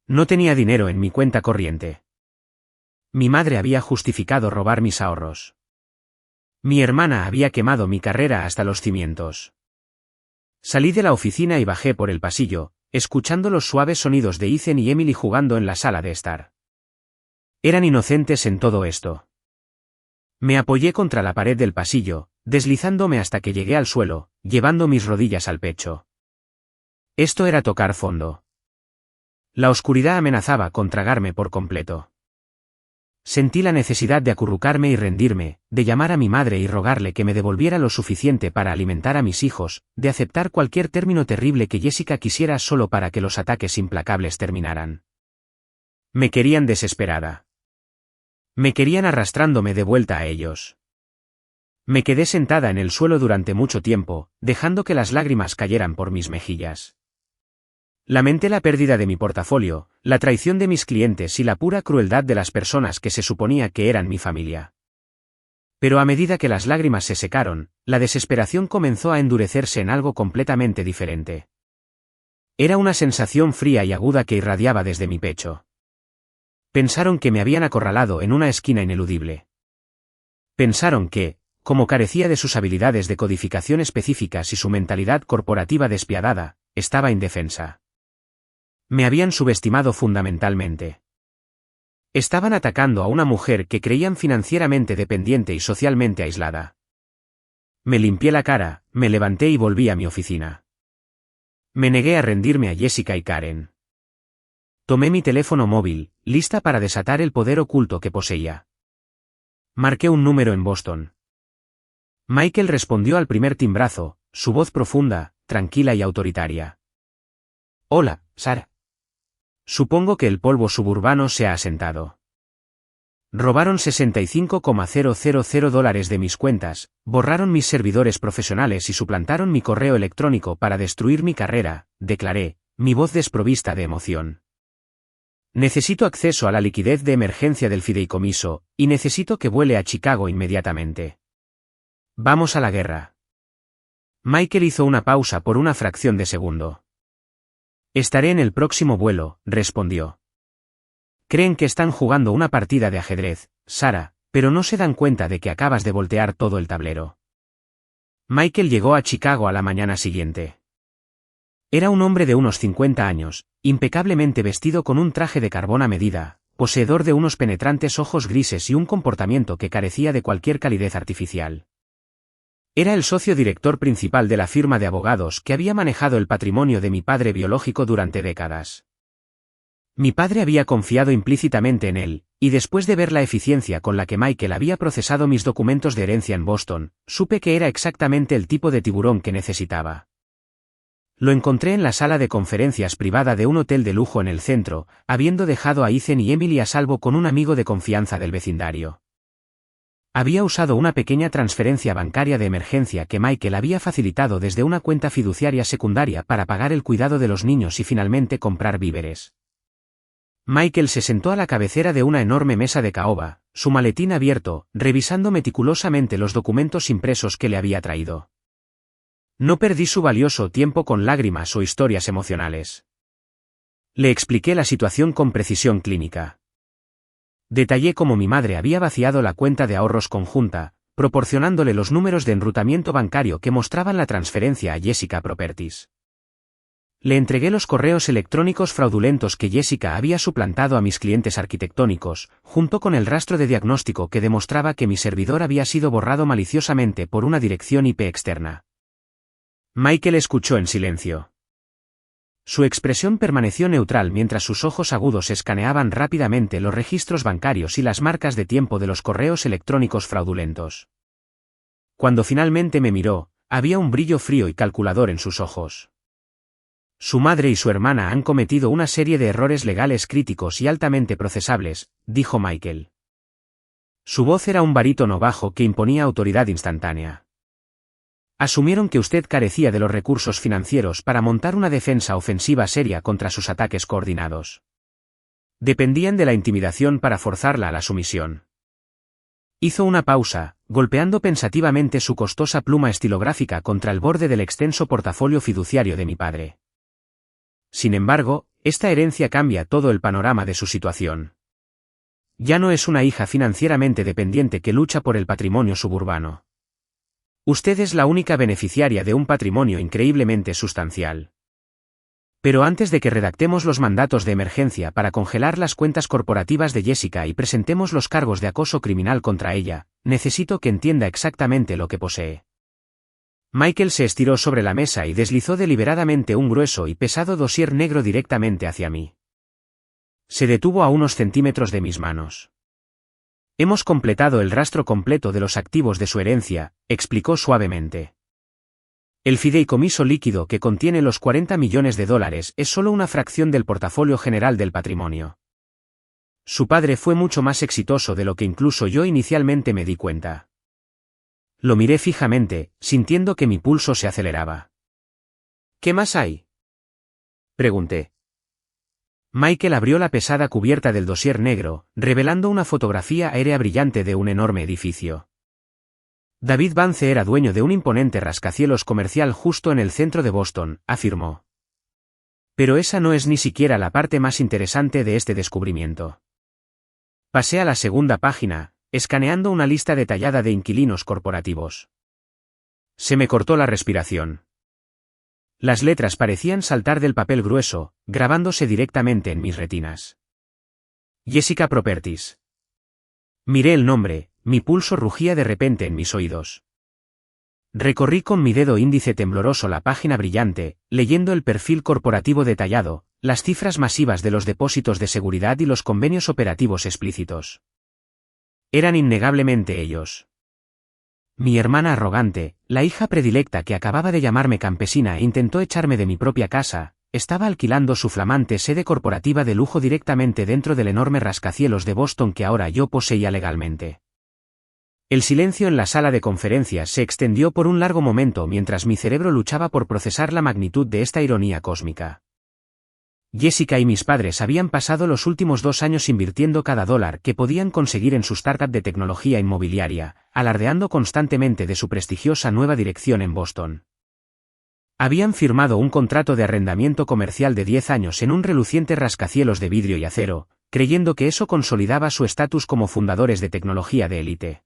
No tenía dinero en mi cuenta corriente. Mi madre había justificado robar mis ahorros. Mi hermana había quemado mi carrera hasta los cimientos. Salí de la oficina y bajé por el pasillo, escuchando los suaves sonidos de Ethan y Emily jugando en la sala de estar. Eran inocentes en todo esto. Me apoyé contra la pared del pasillo, deslizándome hasta que llegué al suelo, llevando mis rodillas al pecho. Esto era tocar fondo. La oscuridad amenazaba con tragarme por completo. Sentí la necesidad de acurrucarme y rendirme, de llamar a mi madre y rogarle que me devolviera lo suficiente para alimentar a mis hijos, de aceptar cualquier término terrible que Jessica quisiera solo para que los ataques implacables terminaran. Me querían desesperada. Me querían arrastrándome de vuelta a ellos. Me quedé sentada en el suelo durante mucho tiempo, dejando que las lágrimas cayeran por mis mejillas. Lamenté la pérdida de mi portafolio, la traición de mis clientes y la pura crueldad de las personas que se suponía que eran mi familia. Pero a medida que las lágrimas se secaron, la desesperación comenzó a endurecerse en algo completamente diferente. Era una sensación fría y aguda que irradiaba desde mi pecho. Pensaron que me habían acorralado en una esquina ineludible. Pensaron que, como carecía de sus habilidades de codificación específicas y su mentalidad corporativa despiadada, estaba indefensa. Me habían subestimado fundamentalmente. Estaban atacando a una mujer que creían financieramente dependiente y socialmente aislada. Me limpié la cara, me levanté y volví a mi oficina. Me negué a rendirme a Jessica y Karen. Tomé mi teléfono móvil, lista para desatar el poder oculto que poseía. Marqué un número en Boston. Michael respondió al primer timbrazo, su voz profunda, tranquila y autoritaria. Hola, Sarah. Supongo que el polvo suburbano se ha asentado. Robaron $65,000 de mis cuentas, borraron mis servidores profesionales y suplantaron mi correo electrónico para destruir mi carrera, declaré, mi voz desprovista de emoción. Necesito acceso a la liquidez de emergencia del fideicomiso, y necesito que vuele a Chicago inmediatamente. Vamos a la guerra. Michael hizo una pausa por una fracción de segundo. Estaré en el próximo vuelo, respondió. Creen que están jugando una partida de ajedrez, Sarah, pero no se dan cuenta de que acabas de voltear todo el tablero. Michael llegó a Chicago a la mañana siguiente. Era un hombre de unos 50 años, impecablemente vestido con un traje de carbón a medida, poseedor de unos penetrantes ojos grises y un comportamiento que carecía de cualquier calidez artificial. Era el socio director principal de la firma de abogados que había manejado el patrimonio de mi padre biológico durante décadas. Mi padre había confiado implícitamente en él, y después de ver la eficiencia con la que Michael había procesado mis documentos de herencia en Boston, supe que era exactamente el tipo de tiburón que necesitaba. Lo encontré en la sala de conferencias privada de un hotel de lujo en el centro, habiendo dejado a Ethan y Emily a salvo con un amigo de confianza del vecindario. Había usado una pequeña transferencia bancaria de emergencia que Michael había facilitado desde una cuenta fiduciaria secundaria para pagar el cuidado de los niños y finalmente comprar víveres. Michael se sentó a la cabecera de una enorme mesa de caoba, su maletín abierto, revisando meticulosamente los documentos impresos que le había traído. No perdí su valioso tiempo con lágrimas o historias emocionales. Le expliqué la situación con precisión clínica. Detallé cómo mi madre había vaciado la cuenta de ahorros conjunta, proporcionándole los números de enrutamiento bancario que mostraban la transferencia a Jessica Properties. Le entregué los correos electrónicos fraudulentos que Jessica había suplantado a mis clientes arquitectónicos, junto con el rastro de diagnóstico que demostraba que mi servidor había sido borrado maliciosamente por una dirección IP externa. Michael escuchó en silencio. Su expresión permaneció neutral mientras sus ojos agudos escaneaban rápidamente los registros bancarios y las marcas de tiempo de los correos electrónicos fraudulentos. Cuando finalmente me miró, había un brillo frío y calculador en sus ojos. Su madre y su hermana han cometido una serie de errores legales críticos y altamente procesables, dijo Michael. Su voz era un barítono bajo que imponía autoridad instantánea. Asumieron que usted carecía de los recursos financieros para montar una defensa ofensiva seria contra sus ataques coordinados. Dependían de la intimidación para forzarla a la sumisión. Hizo una pausa, golpeando pensativamente su costosa pluma estilográfica contra el borde del extenso portafolio fiduciario de mi padre. Sin embargo, esta herencia cambia todo el panorama de su situación. Ya no es una hija financieramente dependiente que lucha por el patrimonio suburbano. Usted es la única beneficiaria de un patrimonio increíblemente sustancial. Pero antes de que redactemos los mandatos de emergencia para congelar las cuentas corporativas de Jessica y presentemos los cargos de acoso criminal contra ella, necesito que entienda exactamente lo que posee. Michael se estiró sobre la mesa y deslizó deliberadamente un grueso y pesado dossier negro directamente hacia mí. Se detuvo a unos centímetros de mis manos. Hemos completado el rastro completo de los activos de su herencia, explicó suavemente. El fideicomiso líquido que contiene los $40 millones es solo una fracción del portafolio general del patrimonio. Su padre fue mucho más exitoso de lo que incluso yo inicialmente me di cuenta. Lo miré fijamente, sintiendo que mi pulso se aceleraba. ¿Qué más hay?, pregunté. Michael abrió la pesada cubierta del dossier negro, revelando una fotografía aérea brillante de un enorme edificio. David Vance era dueño de un imponente rascacielos comercial justo en el centro de Boston, afirmó. Pero esa no es ni siquiera la parte más interesante de este descubrimiento. Pasé a la segunda página, escaneando una lista detallada de inquilinos corporativos. Se me cortó la respiración. Las letras parecían saltar del papel grueso, grabándose directamente en mis retinas. Jessica Properties. Miré el nombre. Mi pulso rugía de repente en mis oídos. Recorrí con mi dedo índice tembloroso la página brillante, leyendo el perfil corporativo detallado, las cifras masivas de los depósitos de seguridad y los convenios operativos explícitos. Eran innegablemente ellos. Mi hermana arrogante, la hija predilecta que acababa de llamarme campesina e intentó echarme de mi propia casa, estaba alquilando su flamante sede corporativa de lujo directamente dentro del enorme rascacielos de Boston que ahora yo poseía legalmente. El silencio en la sala de conferencias se extendió por un largo momento mientras mi cerebro luchaba por procesar la magnitud de esta ironía cósmica. Jessica y mis padres habían pasado los últimos 2 años invirtiendo cada dólar que podían conseguir en su startup de tecnología inmobiliaria, alardeando constantemente de su prestigiosa nueva dirección en Boston. Habían firmado un contrato de arrendamiento comercial de 10 años en un reluciente rascacielos de vidrio y acero, creyendo que eso consolidaba su estatus como fundadores de tecnología de élite.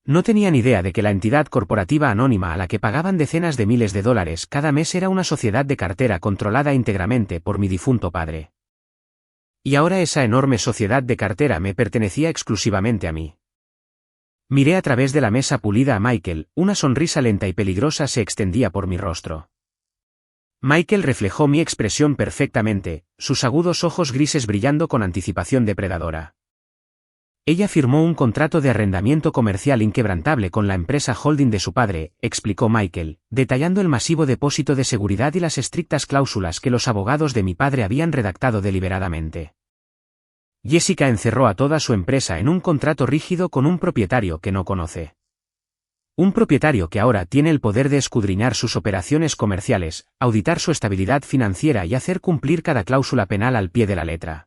No tenían idea de que la entidad corporativa anónima a la que pagaban decenas de miles de dólares cada mes era una sociedad de cartera controlada íntegramente por mi difunto padre. Y ahora esa enorme sociedad de cartera me pertenecía exclusivamente a mí. Miré a través de la mesa pulida a Michael, una sonrisa lenta y peligrosa se extendía por mi rostro. Michael reflejó mi expresión perfectamente, sus agudos ojos grises brillando con anticipación depredadora. Ella firmó un contrato de arrendamiento comercial inquebrantable con la empresa holding de su padre, explicó Michael, detallando el masivo depósito de seguridad y las estrictas cláusulas que los abogados de mi padre habían redactado deliberadamente. Jessica encerró a toda su empresa en un contrato rígido con un propietario que no conoce. Un propietario que ahora tiene el poder de escudriñar sus operaciones comerciales, auditar su estabilidad financiera y hacer cumplir cada cláusula penal al pie de la letra.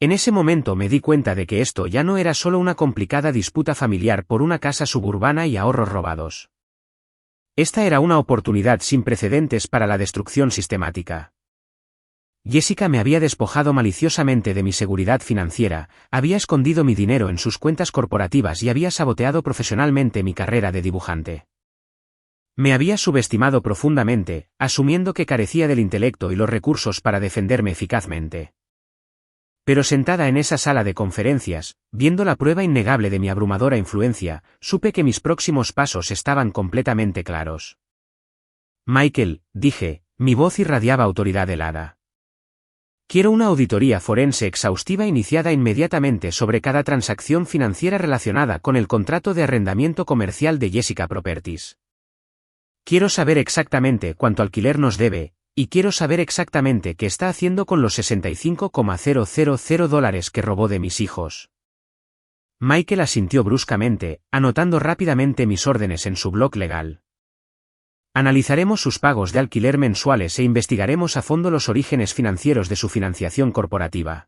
En ese momento me di cuenta de que esto ya no era solo una complicada disputa familiar por una casa suburbana y ahorros robados. Esta era una oportunidad sin precedentes para la destrucción sistemática. Jessica me había despojado maliciosamente de mi seguridad financiera, había escondido mi dinero en sus cuentas corporativas y había saboteado profesionalmente mi carrera de dibujante. Me había subestimado profundamente, asumiendo que carecía del intelecto y los recursos para defenderme eficazmente. Pero sentada en esa sala de conferencias, viendo la prueba innegable de mi abrumadora influencia, supe que mis próximos pasos estaban completamente claros. Michael, dije, mi voz irradiaba autoridad helada. Quiero una auditoría forense exhaustiva iniciada inmediatamente sobre cada transacción financiera relacionada con el contrato de arrendamiento comercial de Jessica Properties. Quiero saber exactamente cuánto alquiler nos debe, y quiero saber exactamente qué está haciendo con los $65,000 que robó de mis hijos. Michael asintió bruscamente, anotando rápidamente mis órdenes en su blog legal. Analizaremos sus pagos de alquiler mensuales e investigaremos a fondo los orígenes financieros de su financiación corporativa.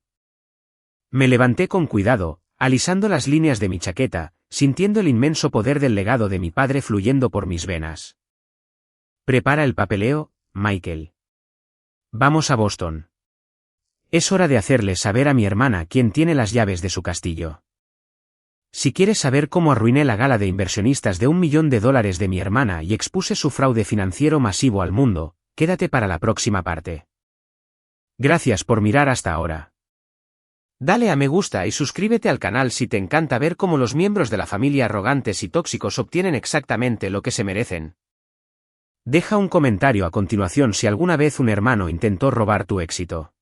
Me levanté con cuidado, alisando las líneas de mi chaqueta, sintiendo el inmenso poder del legado de mi padre fluyendo por mis venas. Prepara el papeleo, Michael. Vamos a Boston. Es hora de hacerle saber a mi hermana quién tiene las llaves de su castillo. Si quieres saber cómo arruiné la gala de inversionistas de $1 millón de mi hermana y expuse su fraude financiero masivo al mundo, quédate para la próxima parte. Gracias por mirar hasta ahora. Dale a me gusta y suscríbete al canal si te encanta ver cómo los miembros de la familia arrogantes y tóxicos obtienen exactamente lo que se merecen. Deja un comentario a continuación si alguna vez un hermano intentó robar tu éxito.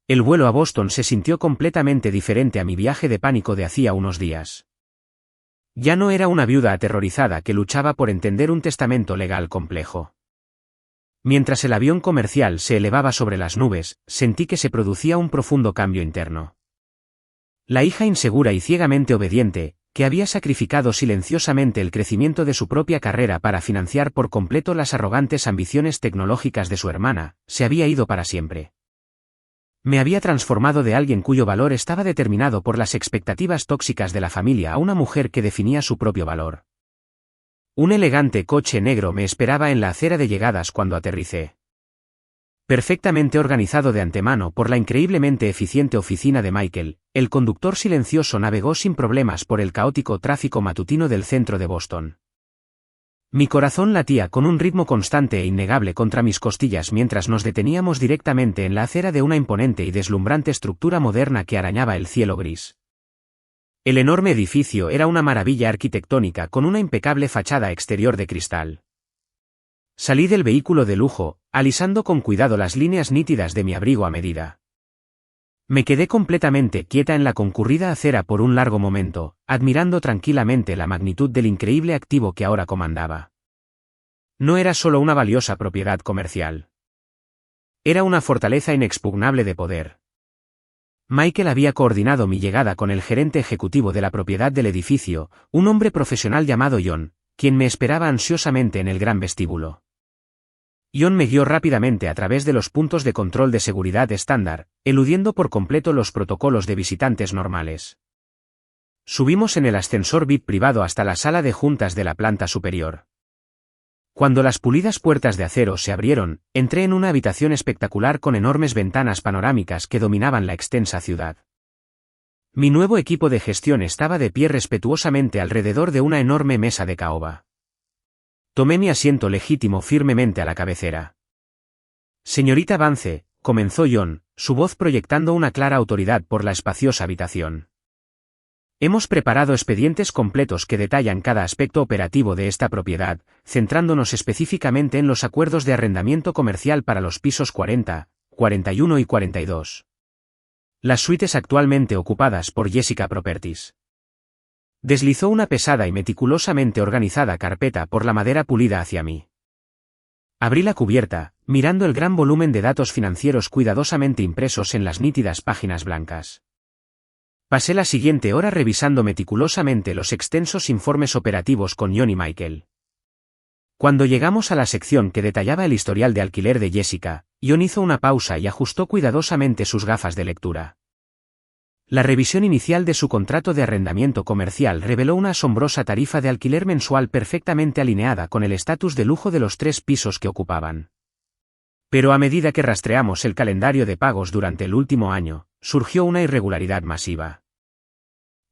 El vuelo a Boston se sintió completamente diferente a mi viaje de pánico de hacía unos días. Ya no era una viuda aterrorizada que luchaba por entender un testamento legal complejo. Mientras el avión comercial se elevaba sobre las nubes, sentí que se producía un profundo cambio interno. La hija insegura y ciegamente obediente, que había sacrificado silenciosamente el crecimiento de su propia carrera para financiar por completo las arrogantes ambiciones tecnológicas de su hermana, se había ido para siempre. Me había transformado de alguien cuyo valor estaba determinado por las expectativas tóxicas de la familia a una mujer que definía su propio valor. Un elegante coche negro me esperaba en la acera de llegadas cuando aterricé. Perfectamente organizado de antemano por la increíblemente eficiente oficina de Michael, el conductor silencioso navegó sin problemas por el caótico tráfico matutino del centro de Boston. Mi corazón latía con un ritmo constante e innegable contra mis costillas mientras nos deteníamos directamente en la acera de una imponente y deslumbrante estructura moderna que arañaba el cielo gris. El enorme edificio era una maravilla arquitectónica con una impecable fachada exterior de cristal. Salí del vehículo de lujo, alisando con cuidado las líneas nítidas de mi abrigo a medida. Me quedé completamente quieta en la concurrida acera por un largo momento, admirando tranquilamente la magnitud del increíble activo que ahora comandaba. No era solo una valiosa propiedad comercial. Era una fortaleza inexpugnable de poder. Michael había coordinado mi llegada con el gerente ejecutivo de la propiedad del edificio, un hombre profesional llamado John, quien me esperaba ansiosamente en el gran vestíbulo. John me guió rápidamente a través de los puntos de control de seguridad estándar, eludiendo por completo los protocolos de visitantes normales. Subimos en el ascensor VIP privado hasta la sala de juntas de la planta superior. Cuando las pulidas puertas de acero se abrieron, entré en una habitación espectacular con enormes ventanas panorámicas que dominaban la extensa ciudad. Mi nuevo equipo de gestión estaba de pie respetuosamente alrededor de una enorme mesa de caoba. Tomé mi asiento legítimo firmemente a la cabecera. Señorita Vance, comenzó John, su voz proyectando una clara autoridad por la espaciosa habitación. Hemos preparado expedientes completos que detallan cada aspecto operativo de esta propiedad, centrándonos específicamente en los acuerdos de arrendamiento comercial para los pisos 40, 41 y 42. Las suites actualmente ocupadas por Jessica Properties. Deslizó una pesada y meticulosamente organizada carpeta por la madera pulida hacia mí. Abrí la cubierta, mirando el gran volumen de datos financieros cuidadosamente impresos en las nítidas páginas blancas. Pasé la siguiente hora revisando meticulosamente los extensos informes operativos con John y Michael. Cuando llegamos a la sección que detallaba el historial de alquiler de Jessica, John hizo una pausa y ajustó cuidadosamente sus gafas de lectura. La revisión inicial de su contrato de arrendamiento comercial reveló una asombrosa tarifa de alquiler mensual perfectamente alineada con el estatus de lujo de los 3 pisos que ocupaban. Pero a medida que rastreamos el calendario de pagos durante el último año, surgió una irregularidad masiva.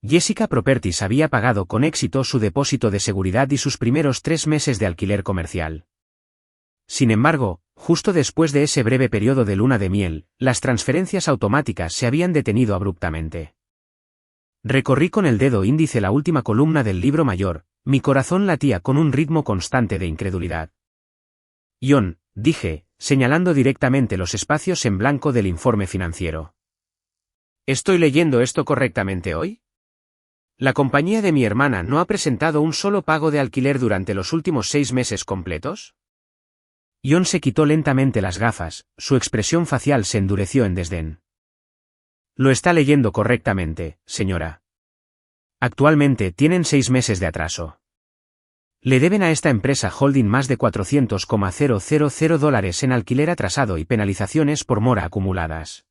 Jessica Properties había pagado con éxito su depósito de seguridad y sus primeros 3 meses de alquiler comercial. Sin embargo, justo después de ese breve periodo de luna de miel, las transferencias automáticas se habían detenido abruptamente. Recorrí con el dedo índice la última columna del libro mayor, mi corazón latía con un ritmo constante de incredulidad. John, dije, señalando directamente los espacios en blanco del informe financiero. ¿Estoy leyendo esto correctamente hoy? ¿La compañía de mi hermana no ha presentado un solo pago de alquiler durante los últimos 6 meses completos? John se quitó lentamente las gafas, su expresión facial se endureció en desdén. Lo está leyendo correctamente, señora. Actualmente tienen 6 meses de atraso. Le deben a esta empresa holding más de $400,000 en alquiler atrasado y penalizaciones por mora acumuladas.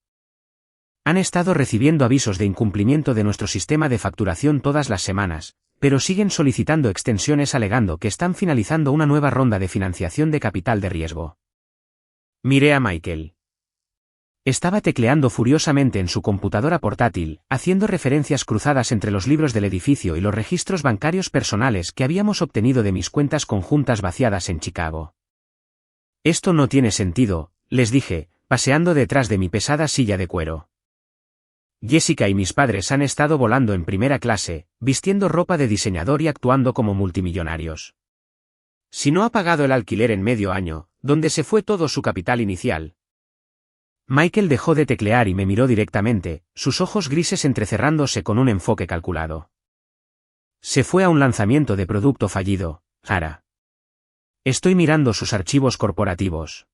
Han estado recibiendo avisos de incumplimiento de nuestro sistema de facturación todas las semanas, pero siguen solicitando extensiones alegando que están finalizando una nueva ronda de financiación de capital de riesgo. Miré a Michael. Estaba tecleando furiosamente en su computadora portátil, haciendo referencias cruzadas entre los libros del edificio y los registros bancarios personales que habíamos obtenido de mis cuentas conjuntas vaciadas en Chicago. Esto no tiene sentido, les dije, paseando detrás de mi pesada silla de cuero. Jessica y mis padres han estado volando en primera clase, vistiendo ropa de diseñador y actuando como multimillonarios. Si no ha pagado el alquiler en medio año, ¿dónde se fue todo su capital inicial? Michael dejó de teclear y me miró directamente, sus ojos grises entrecerrándose con un enfoque calculado. Se fue a un lanzamiento de producto fallido, Jara. Estoy mirando sus archivos corporativos.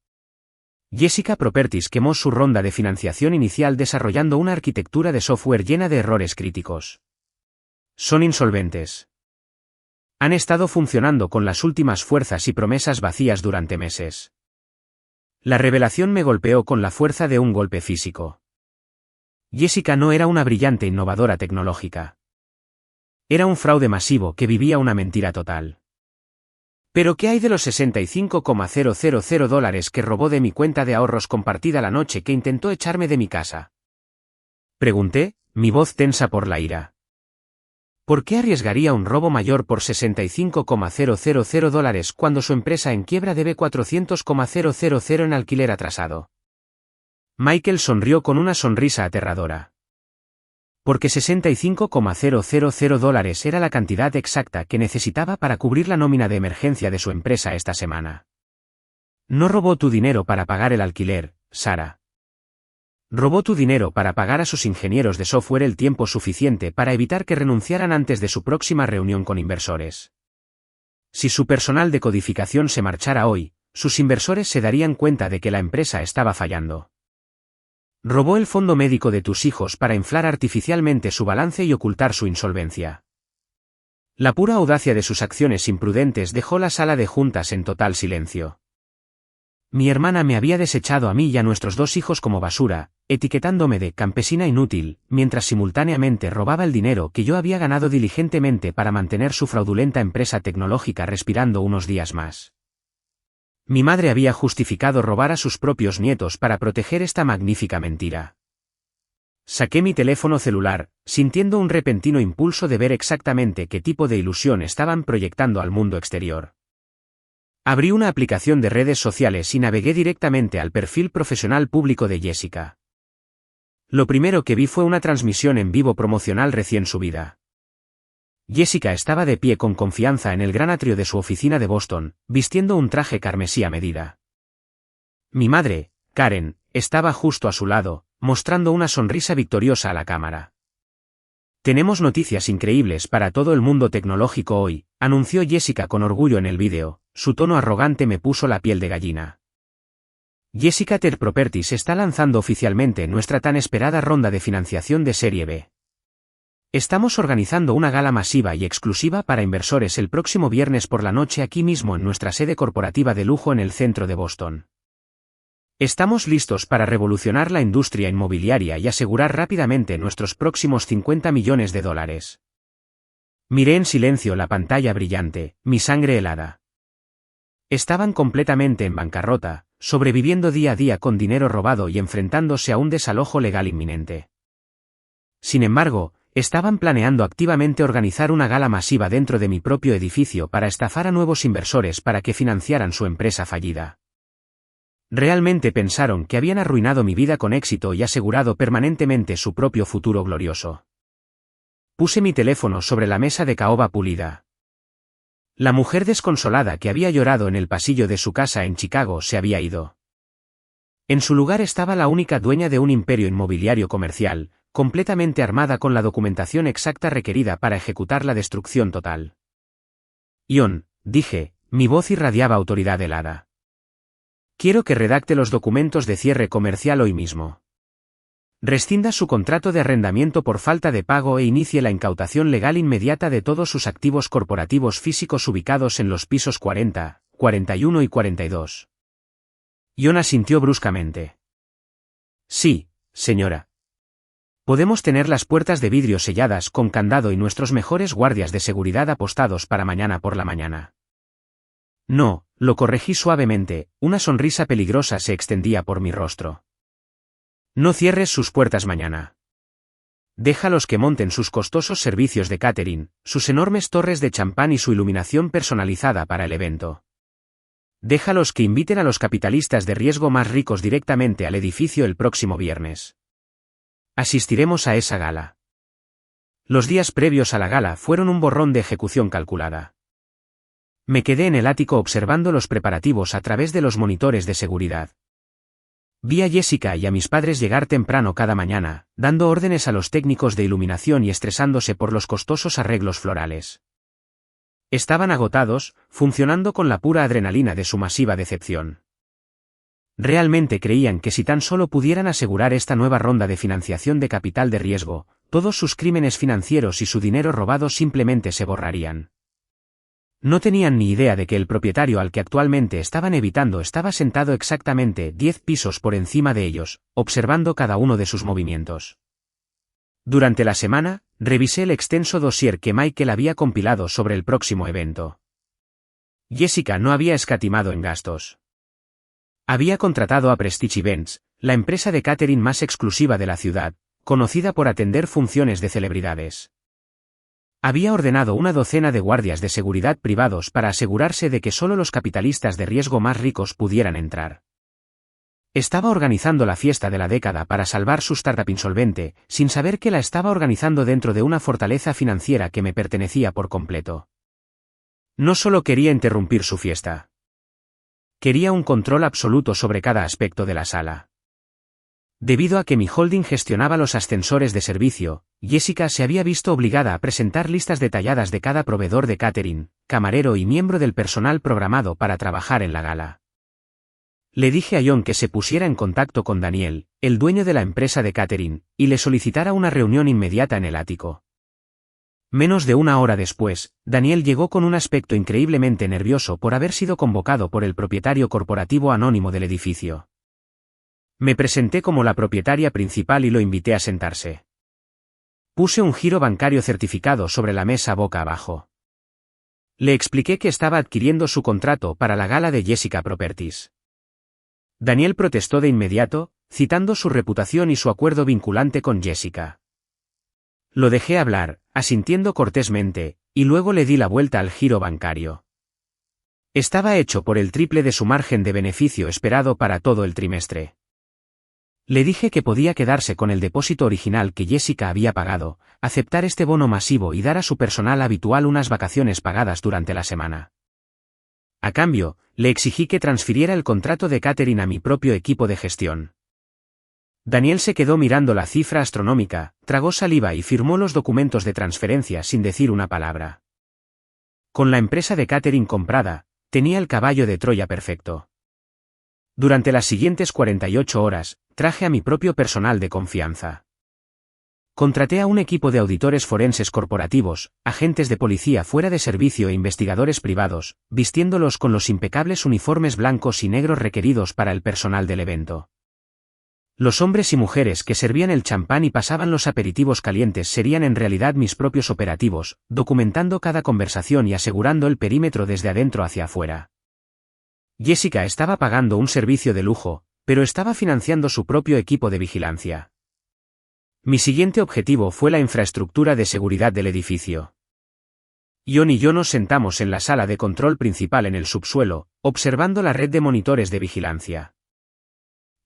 Jessica Properties quemó su ronda de financiación inicial desarrollando una arquitectura de software llena de errores críticos. Son insolventes. Han estado funcionando con las últimas fuerzas y promesas vacías durante meses. La revelación me golpeó con la fuerza de un golpe físico. Jessica no era una brillante innovadora tecnológica. Era un fraude masivo que vivía una mentira total. ¿Pero qué hay de los $65,000 que robó de mi cuenta de ahorros compartida la noche que intentó echarme de mi casa? Pregunté, mi voz tensa por la ira. ¿Por qué arriesgaría un robo mayor por $65,000 cuando su empresa en quiebra debe $400,000 en alquiler atrasado? Michael sonrió con una sonrisa aterradora. Porque $65,000 era la cantidad exacta que necesitaba para cubrir la nómina de emergencia de su empresa esta semana. No robó tu dinero para pagar el alquiler, Sarah. Robó tu dinero para pagar a sus ingenieros de software el tiempo suficiente para evitar que renunciaran antes de su próxima reunión con inversores. Si su personal de codificación se marchara hoy, sus inversores se darían cuenta de que la empresa estaba fallando. Robó el fondo médico de tus hijos para inflar artificialmente su balance y ocultar su insolvencia. La pura audacia de sus acciones imprudentes dejó la sala de juntas en total silencio. Mi hermana me había desechado a mí y a nuestros 2 hijos como basura, etiquetándome de campesina inútil, mientras simultáneamente robaba el dinero que yo había ganado diligentemente para mantener su fraudulenta empresa tecnológica respirando unos días más. Mi madre había justificado robar a sus propios nietos para proteger esta magnífica mentira. Saqué mi teléfono celular, sintiendo un repentino impulso de ver exactamente qué tipo de ilusión estaban proyectando al mundo exterior. Abrí una aplicación de redes sociales y navegué directamente al perfil profesional público de Jessica. Lo primero que vi fue una transmisión en vivo promocional recién subida. Jessica estaba de pie con confianza en el gran atrio de su oficina de Boston, vistiendo un traje carmesí a medida. Mi madre, Karen, estaba justo a su lado, mostrando una sonrisa victoriosa a la cámara. Tenemos noticias increíbles para todo el mundo tecnológico hoy, anunció Jessica con orgullo en el vídeo, su tono arrogante me puso la piel de gallina. Jessica Tech Properties está lanzando oficialmente nuestra tan esperada ronda de financiación de Serie B. Estamos organizando una gala masiva y exclusiva para inversores el próximo viernes por la noche aquí mismo en nuestra sede corporativa de lujo en el centro de Boston. Estamos listos para revolucionar la industria inmobiliaria y asegurar rápidamente nuestros próximos $50 millones. Miré en silencio la pantalla brillante, mi sangre helada. Estaban completamente en bancarrota, sobreviviendo día a día con dinero robado y enfrentándose a un desalojo legal inminente. Sin embargo, estaban planeando activamente organizar una gala masiva dentro de mi propio edificio para estafar a nuevos inversores para que financiaran su empresa fallida. Realmente pensaron que habían arruinado mi vida con éxito y asegurado permanentemente su propio futuro glorioso. Puse mi teléfono sobre la mesa de caoba pulida. La mujer desconsolada que había llorado en el pasillo de su casa en Chicago se había ido. En su lugar estaba la única dueña de un imperio inmobiliario comercial, completamente armada con la documentación exacta requerida para ejecutar la destrucción total. Ion, dije, mi voz irradiaba autoridad helada. Quiero que redacte los documentos de cierre comercial hoy mismo. Rescinda su contrato de arrendamiento por falta de pago e inicie la incautación legal inmediata de todos sus activos corporativos físicos ubicados en los pisos 40, 41 y 42. John asintió bruscamente. Sí, señora. Podemos tener las puertas de vidrio selladas con candado y nuestros mejores guardias de seguridad apostados para mañana por la mañana. No, lo corregí suavemente, una sonrisa peligrosa se extendía por mi rostro. No cierres sus puertas mañana. Déjalos que monten sus costosos servicios de catering, sus enormes torres de champán y su iluminación personalizada para el evento. Déjalos que inviten a los capitalistas de riesgo más ricos directamente al edificio el próximo viernes. Asistiremos a esa gala. Los días previos a la gala fueron un borrón de ejecución calculada. Me quedé en el ático observando los preparativos a través de los monitores de seguridad. Vi a Jessica y a mis padres llegar temprano cada mañana, dando órdenes a los técnicos de iluminación y estresándose por los costosos arreglos florales. Estaban agotados, funcionando con la pura adrenalina de su masiva decepción. Realmente creían que si tan solo pudieran asegurar esta nueva ronda de financiación de capital de riesgo, todos sus crímenes financieros y su dinero robado simplemente se borrarían. No tenían ni idea de que el propietario al que actualmente estaban evitando estaba sentado exactamente 10 pisos por encima de ellos, observando cada uno de sus movimientos. Durante la semana, revisé el extenso dossier que Michael había compilado sobre el próximo evento. Jessica no había escatimado en gastos. Había contratado a Prestige Events, la empresa de catering más exclusiva de la ciudad, conocida por atender funciones de celebridades. Había ordenado una docena de guardias de seguridad privados para asegurarse de que solo los capitalistas de riesgo más ricos pudieran entrar. Estaba organizando la fiesta de la década para salvar su startup insolvente, sin saber que la estaba organizando dentro de una fortaleza financiera que me pertenecía por completo. No solo quería interrumpir su fiesta. Quería un control absoluto sobre cada aspecto de la sala. Debido a que mi holding gestionaba los ascensores de servicio, Jessica se había visto obligada a presentar listas detalladas de cada proveedor de catering, camarero y miembro del personal programado para trabajar en la gala. Le dije a John que se pusiera en contacto con Daniel, el dueño de la empresa de catering, y le solicitara una reunión inmediata en el ático. Menos de una hora después, Daniel llegó con un aspecto increíblemente nervioso por haber sido convocado por el propietario corporativo anónimo del edificio. Me presenté como la propietaria principal y lo invité a sentarse. Puse un giro bancario certificado sobre la mesa boca abajo. Le expliqué que estaba adquiriendo su contrato para la gala de Jessica Properties. Daniel protestó de inmediato, citando su reputación y su acuerdo vinculante con Jessica. Lo dejé hablar, asintiendo cortésmente, y luego le di la vuelta al giro bancario. Estaba hecho por el triple de su margen de beneficio esperado para todo el trimestre. Le dije que podía quedarse con el depósito original que Jessica había pagado, aceptar este bono masivo y dar a su personal habitual unas vacaciones pagadas durante la semana. A cambio, le exigí que transfiriera el contrato de catering a mi propio equipo de gestión. Daniel se quedó mirando la cifra astronómica, tragó saliva y firmó los documentos de transferencia sin decir una palabra. Con la empresa de catering comprada, tenía el caballo de Troya perfecto. Durante las siguientes 48 horas, traje a mi propio personal de confianza. Contraté a un equipo de auditores forenses corporativos, agentes de policía fuera de servicio e investigadores privados, vistiéndolos con los impecables uniformes blancos y negros requeridos para el personal del evento. Los hombres y mujeres que servían el champán y pasaban los aperitivos calientes serían en realidad mis propios operativos, documentando cada conversación y asegurando el perímetro desde adentro hacia afuera. Jessica estaba pagando un servicio de lujo, pero estaba financiando su propio equipo de vigilancia. Mi siguiente objetivo fue la infraestructura de seguridad del edificio. John y yo nos sentamos en la sala de control principal en el subsuelo, observando la red de monitores de vigilancia.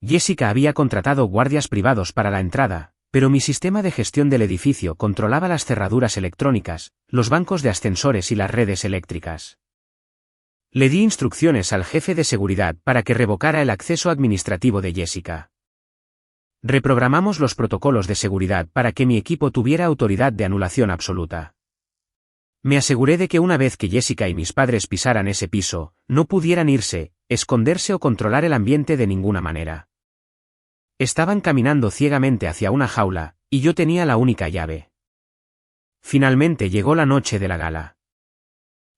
Jessica había contratado guardias privados para la entrada, pero mi sistema de gestión del edificio controlaba las cerraduras electrónicas, los bancos de ascensores y las redes eléctricas. Le di instrucciones al jefe de seguridad para que revocara el acceso administrativo de Jessica. Reprogramamos los protocolos de seguridad para que mi equipo tuviera autoridad de anulación absoluta. Me aseguré de que una vez que Jessica y mis padres pisaran ese piso, no pudieran irse, esconderse o controlar el ambiente de ninguna manera. Estaban caminando ciegamente hacia una jaula, y yo tenía la única llave. Finalmente llegó la noche de la gala.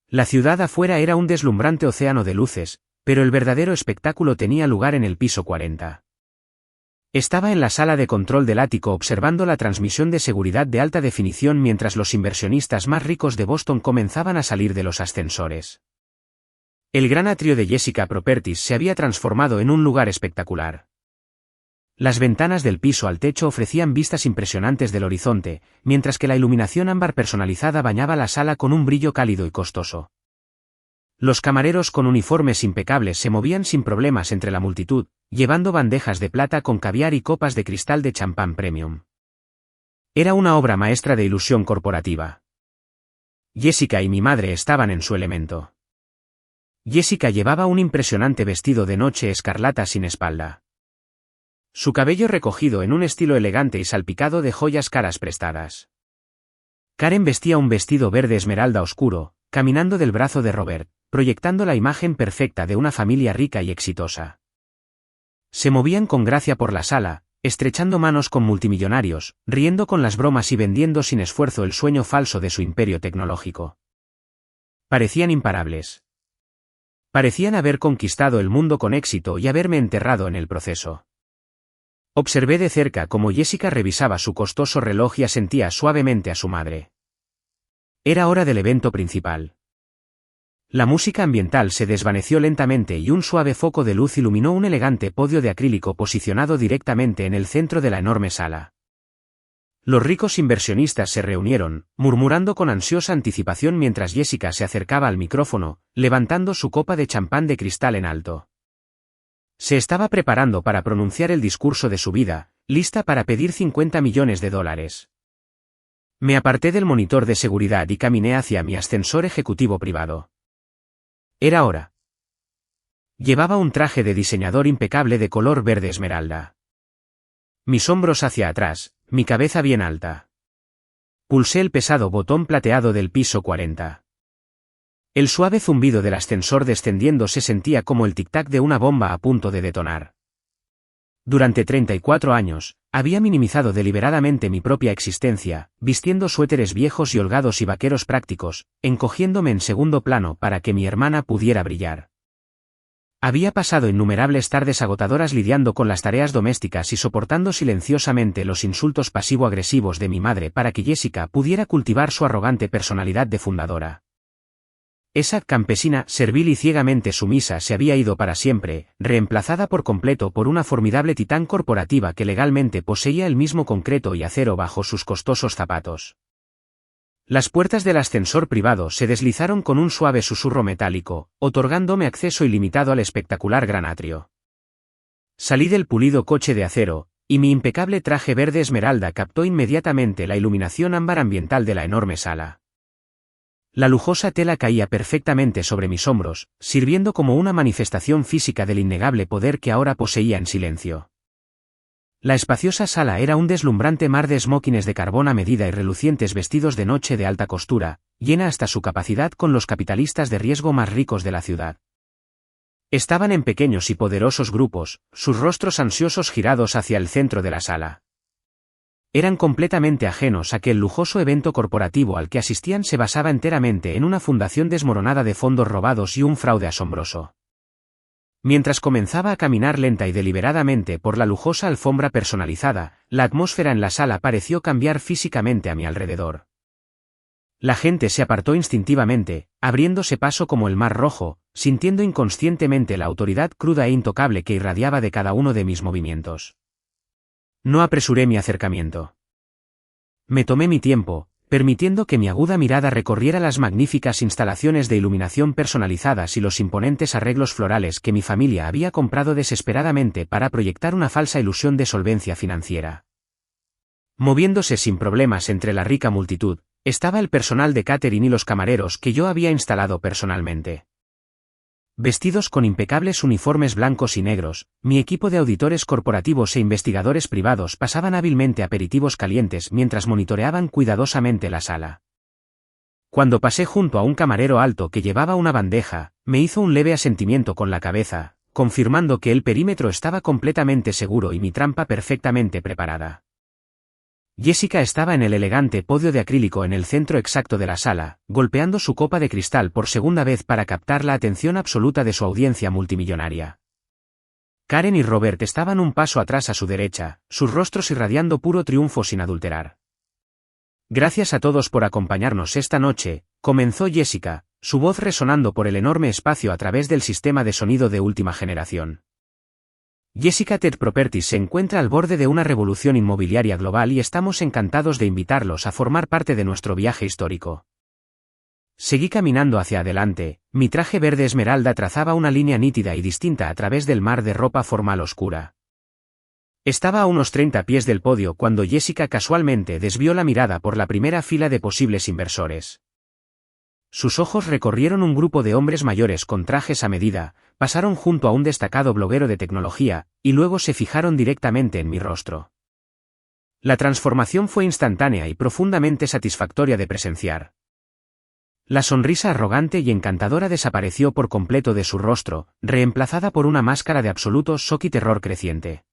La ciudad afuera era un deslumbrante océano de luces, pero el verdadero espectáculo tenía lugar en el piso 40. Estaba en la sala de control del ático observando la transmisión de seguridad de alta definición mientras los inversionistas más ricos de Boston comenzaban a salir de los ascensores. El gran atrio de Jessica Properties se había transformado en un lugar espectacular. Las ventanas del piso al techo ofrecían vistas impresionantes del horizonte, mientras que la iluminación ámbar personalizada bañaba la sala con un brillo cálido y costoso. Los camareros con uniformes impecables se movían sin problemas entre la multitud, llevando bandejas de plata con caviar y copas de cristal de champán premium. Era una obra maestra de ilusión corporativa. Jessica y mi madre estaban en su elemento. Jessica llevaba un impresionante vestido de noche escarlata sin espalda. Su cabello recogido en un estilo elegante y salpicado de joyas caras prestadas. Karen vestía un vestido verde esmeralda oscuro, caminando del brazo de Robert, proyectando la imagen perfecta de una familia rica y exitosa. Se movían con gracia por la sala, estrechando manos con multimillonarios, riendo con las bromas y vendiendo sin esfuerzo el sueño falso de su imperio tecnológico. Parecían imparables. Parecían haber conquistado el mundo con éxito y haberme enterrado en el proceso. Observé de cerca cómo Jessica revisaba su costoso reloj y asentía suavemente a su madre. Era hora del evento principal. La música ambiental se desvaneció lentamente y un suave foco de luz iluminó un elegante podio de acrílico posicionado directamente en el centro de la enorme sala. Los ricos inversionistas se reunieron, murmurando con ansiosa anticipación mientras Jessica se acercaba al micrófono, levantando su copa de champán de cristal en alto. Se estaba preparando para pronunciar el discurso de su vida, lista para pedir $50 millones. Me aparté del monitor de seguridad y caminé hacia mi ascensor ejecutivo privado. Era hora. Llevaba un traje de diseñador impecable de color verde esmeralda. Mis hombros hacia atrás, mi cabeza bien alta. Pulsé el pesado botón plateado del piso 40. El suave zumbido del ascensor descendiendo se sentía como el tic-tac de una bomba a punto de detonar. Durante 34 años, había minimizado deliberadamente mi propia existencia, vistiendo suéteres viejos y holgados y vaqueros prácticos, encogiéndome en segundo plano para que mi hermana pudiera brillar. Había pasado innumerables tardes agotadoras lidiando con las tareas domésticas y soportando silenciosamente los insultos pasivo-agresivos de mi madre para que Jessica pudiera cultivar su arrogante personalidad de fundadora. Esa campesina servil y ciegamente sumisa se había ido para siempre, reemplazada por completo por una formidable titán corporativa que legalmente poseía el mismo concreto y acero bajo sus costosos zapatos. Las puertas del ascensor privado se deslizaron con un suave susurro metálico, otorgándome acceso ilimitado al espectacular gran atrio. Salí del pulido coche de acero, y mi impecable traje verde esmeralda captó inmediatamente la iluminación ámbar ambiental de la enorme sala. La lujosa tela caía perfectamente sobre mis hombros, sirviendo como una manifestación física del innegable poder que ahora poseía en silencio. La espaciosa sala era un deslumbrante mar de smokines de carbón a medida y relucientes vestidos de noche de alta costura, llena hasta su capacidad con los capitalistas de riesgo más ricos de la ciudad. Estaban en pequeños y poderosos grupos, sus rostros ansiosos girados hacia el centro de la sala. Eran completamente ajenos a que el lujoso evento corporativo al que asistían se basaba enteramente en una fundación desmoronada de fondos robados y un fraude asombroso. Mientras comenzaba a caminar lenta y deliberadamente por la lujosa alfombra personalizada, la atmósfera en la sala pareció cambiar físicamente a mi alrededor. La gente se apartó instintivamente, abriéndose paso como el mar rojo, sintiendo inconscientemente la autoridad cruda e intocable que irradiaba de cada uno de mis movimientos. No apresuré mi acercamiento. Me tomé mi tiempo, permitiendo que mi aguda mirada recorriera las magníficas instalaciones de iluminación personalizadas y los imponentes arreglos florales que mi familia había comprado desesperadamente para proyectar una falsa ilusión de solvencia financiera. Moviéndose sin problemas entre la rica multitud, estaba el personal de catering y los camareros que yo había instalado personalmente. Vestidos con impecables uniformes blancos y negros, mi equipo de auditores corporativos e investigadores privados pasaban hábilmente aperitivos calientes mientras monitoreaban cuidadosamente la sala. Cuando pasé junto a un camarero alto que llevaba una bandeja, me hizo un leve asentimiento con la cabeza, confirmando que el perímetro estaba completamente seguro y mi trampa perfectamente preparada. Jessica estaba en el elegante podio de acrílico en el centro exacto de la sala, golpeando su copa de cristal por segunda vez para captar la atención absoluta de su audiencia multimillonaria. Karen y Robert estaban un paso atrás a su derecha, sus rostros irradiando puro triunfo sin adulterar. Gracias a todos por acompañarnos esta noche, comenzó Jessica, su voz resonando por el enorme espacio a través del sistema de sonido de última generación. Jessica Tech Properties se encuentra al borde de una revolución inmobiliaria global y estamos encantados de invitarlos a formar parte de nuestro viaje histórico. Seguí caminando hacia adelante, mi traje verde esmeralda trazaba una línea nítida y distinta a través del mar de ropa formal oscura. Estaba a unos 30 pies del podio cuando Jessica casualmente desvió la mirada por la primera fila de posibles inversores. Sus ojos recorrieron un grupo de hombres mayores con trajes a medida, pasaron junto a un destacado bloguero de tecnología, y luego se fijaron directamente en mi rostro. La transformación fue instantánea y profundamente satisfactoria de presenciar. La sonrisa arrogante y encantadora desapareció por completo de su rostro, reemplazada por una máscara de absoluto shock y terror creciente.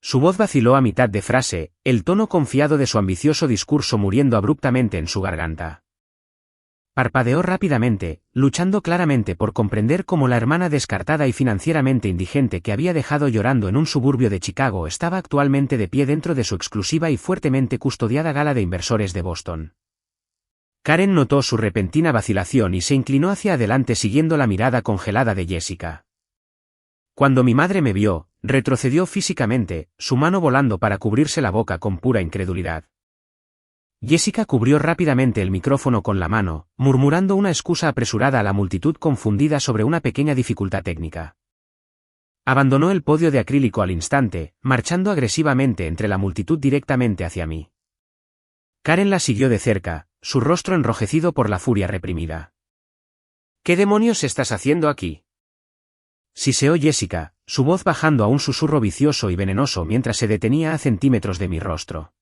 Su voz vaciló a mitad de frase, el tono confiado de su ambicioso discurso muriendo abruptamente en su garganta. Parpadeó rápidamente, luchando claramente por comprender cómo la hermana descartada y financieramente indigente que había dejado llorando en un suburbio de Chicago estaba actualmente de pie dentro de su exclusiva y fuertemente custodiada gala de inversores de Boston. Karen notó su repentina vacilación y se inclinó hacia adelante siguiendo la mirada congelada de Jessica. Cuando mi madre me vio, retrocedió físicamente, su mano volando para cubrirse la boca con pura incredulidad. Jessica cubrió rápidamente el micrófono con la mano, murmurando una excusa apresurada a la multitud confundida sobre una pequeña dificultad técnica. Abandonó el podio de acrílico al instante, marchando agresivamente entre la multitud directamente hacia mí. Karen la siguió de cerca, su rostro enrojecido por la furia reprimida. ¿Qué demonios estás haciendo aquí?, siseó Jessica, su voz bajando a un susurro vicioso y venenoso mientras se detenía a centímetros de mi rostro.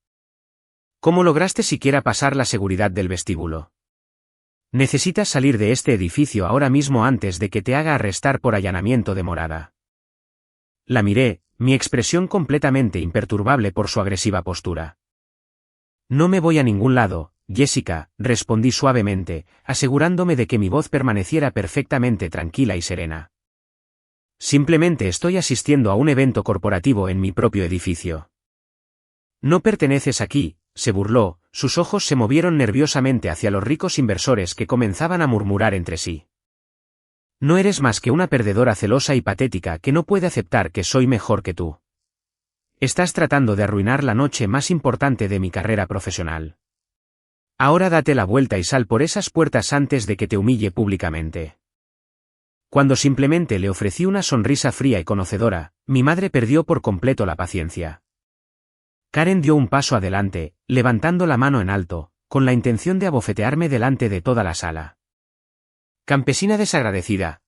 ¿Cómo lograste siquiera pasar la seguridad del vestíbulo? Necesitas salir de este edificio ahora mismo antes de que te haga arrestar por allanamiento de morada. La miré, mi expresión completamente imperturbable por su agresiva postura. No me voy a ningún lado, Jessica, respondí suavemente, asegurándome de que mi voz permaneciera perfectamente tranquila y serena. Simplemente estoy asistiendo a un evento corporativo en mi propio edificio. No perteneces aquí, se burló, sus ojos se movieron nerviosamente hacia los ricos inversores que comenzaban a murmurar entre sí. No eres más que una perdedora celosa y patética que no puede aceptar que soy mejor que tú. Estás tratando de arruinar la noche más importante de mi carrera profesional. Ahora date la vuelta y sal por esas puertas antes de que te humille públicamente. Cuando simplemente le ofrecí una sonrisa fría y conocedora, mi madre perdió por completo la paciencia. Karen dio un paso adelante, levantando la mano en alto, con la intención de abofetearme delante de toda la sala. Campesina desagradecida,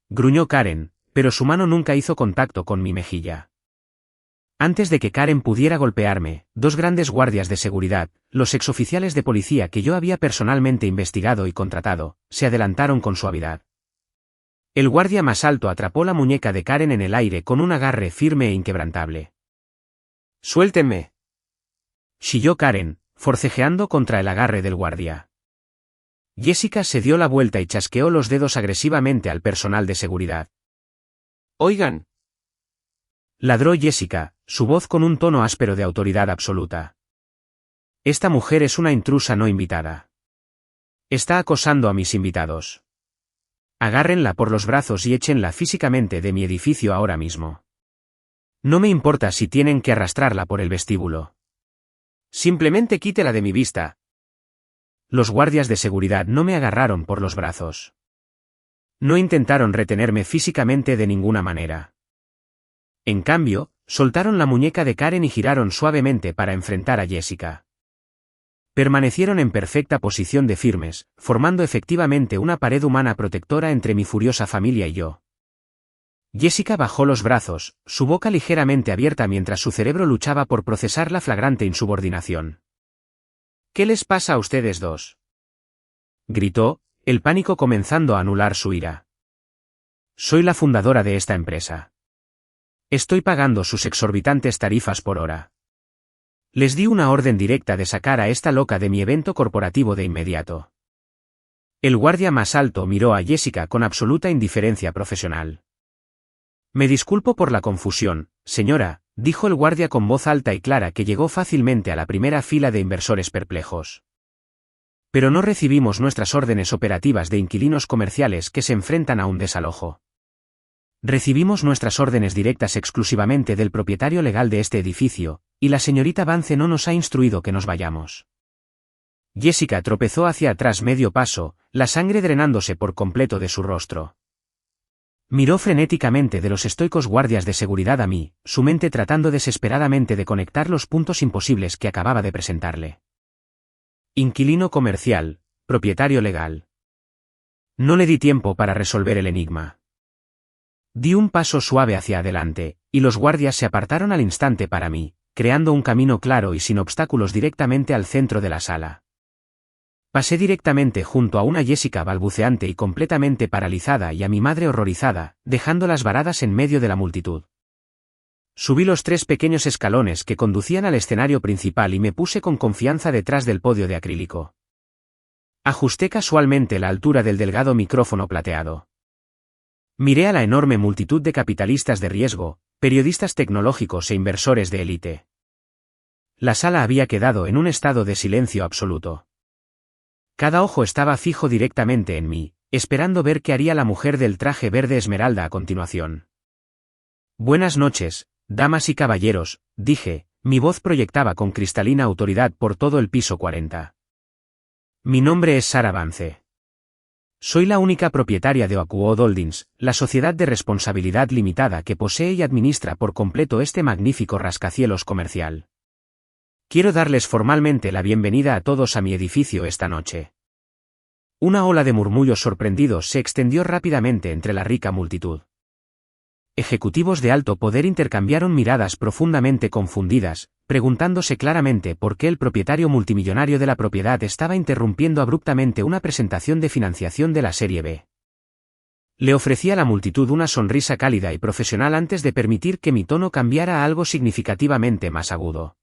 gruñó Karen, pero su mano nunca hizo contacto con mi mejilla. Antes de que Karen pudiera golpearme, dos grandes guardias de seguridad, los exoficiales de policía que yo había personalmente investigado y contratado, se adelantaron con suavidad. El guardia más alto atrapó la muñeca de Karen en el aire con un agarre firme e inquebrantable. «¡Suéltenme!», chilló Karen, forcejeando contra el agarre del guardia. Jessica se dio la vuelta y chasqueó los dedos agresivamente al personal de seguridad. «Oigan», ladró Jessica, su voz con un tono áspero de autoridad absoluta. «Esta mujer es una intrusa no invitada. Está acosando a mis invitados. Agárrenla por los brazos y échenla físicamente de mi edificio ahora mismo. No me importa si tienen que arrastrarla por el vestíbulo. Simplemente quítela de mi vista». Los guardias de seguridad no me agarraron por los brazos. No intentaron retenerme físicamente de ninguna manera. En cambio, soltaron la muñeca de Karen y giraron suavemente para enfrentar a Jessica. Permanecieron en perfecta posición de firmes, formando efectivamente una pared humana protectora entre mi furiosa familia y yo. Jessica bajó los brazos, su boca ligeramente abierta mientras su cerebro luchaba por procesar la flagrante insubordinación. «¿Qué les pasa a ustedes dos?», gritó, el pánico comenzando a anular su ira. Soy la fundadora de esta empresa. Estoy pagando sus exorbitantes tarifas por hora. Les di una orden directa de sacar a esta loca de mi evento corporativo de inmediato. El guardia más alto miró a Jessica con absoluta indiferencia profesional. Me disculpo por la confusión, señora, dijo el guardia con voz alta y clara que llegó fácilmente a la primera fila de inversores perplejos. Pero no recibimos nuestras órdenes operativas de inquilinos comerciales que se enfrentan a un desalojo. Recibimos nuestras órdenes directas exclusivamente del propietario legal de este edificio, y la señorita Vance no nos ha instruido que nos vayamos. Jessica tropezó hacia atrás medio paso, la sangre drenándose por completo de su rostro. Miró frenéticamente de los estoicos guardias de seguridad a mí, su mente tratando desesperadamente de conectar los puntos imposibles que acababa de presentarle. Inquilino comercial, propietario legal. No le di tiempo para resolver el enigma. Di un paso suave hacia adelante, y los guardias se apartaron al instante para mí, creando un camino claro y sin obstáculos directamente al centro de la sala. Pasé directamente junto a una Jessica balbuceante y completamente paralizada y a mi madre horrorizada, dejándolas varadas en medio de la multitud. Subí los 3 pequeños escalones que conducían al escenario principal y me puse con confianza detrás del podio de acrílico. Ajusté casualmente la altura del delgado micrófono plateado. Miré a la enorme multitud de capitalistas de riesgo, periodistas tecnológicos e inversores de élite. La sala había quedado en un estado de silencio absoluto. Cada ojo estaba fijo directamente en mí, esperando ver qué haría la mujer del traje verde esmeralda a continuación. Buenas noches, damas y caballeros, dije, mi voz proyectaba con cristalina autoridad por todo el piso 40. Mi nombre es Sarah Vance. Soy la única propietaria de Oakwood Holdings, la sociedad de responsabilidad limitada que posee y administra por completo este magnífico rascacielos comercial. Quiero darles formalmente la bienvenida a todos a mi edificio esta noche. Una ola de murmullos sorprendidos se extendió rápidamente entre la rica multitud. Ejecutivos de alto poder intercambiaron miradas profundamente confundidas, preguntándose claramente por qué el propietario multimillonario de la propiedad estaba interrumpiendo abruptamente una presentación de financiación de la Serie B. Le ofrecí a la multitud una sonrisa cálida y profesional antes de permitir que mi tono cambiara a algo significativamente más agudo.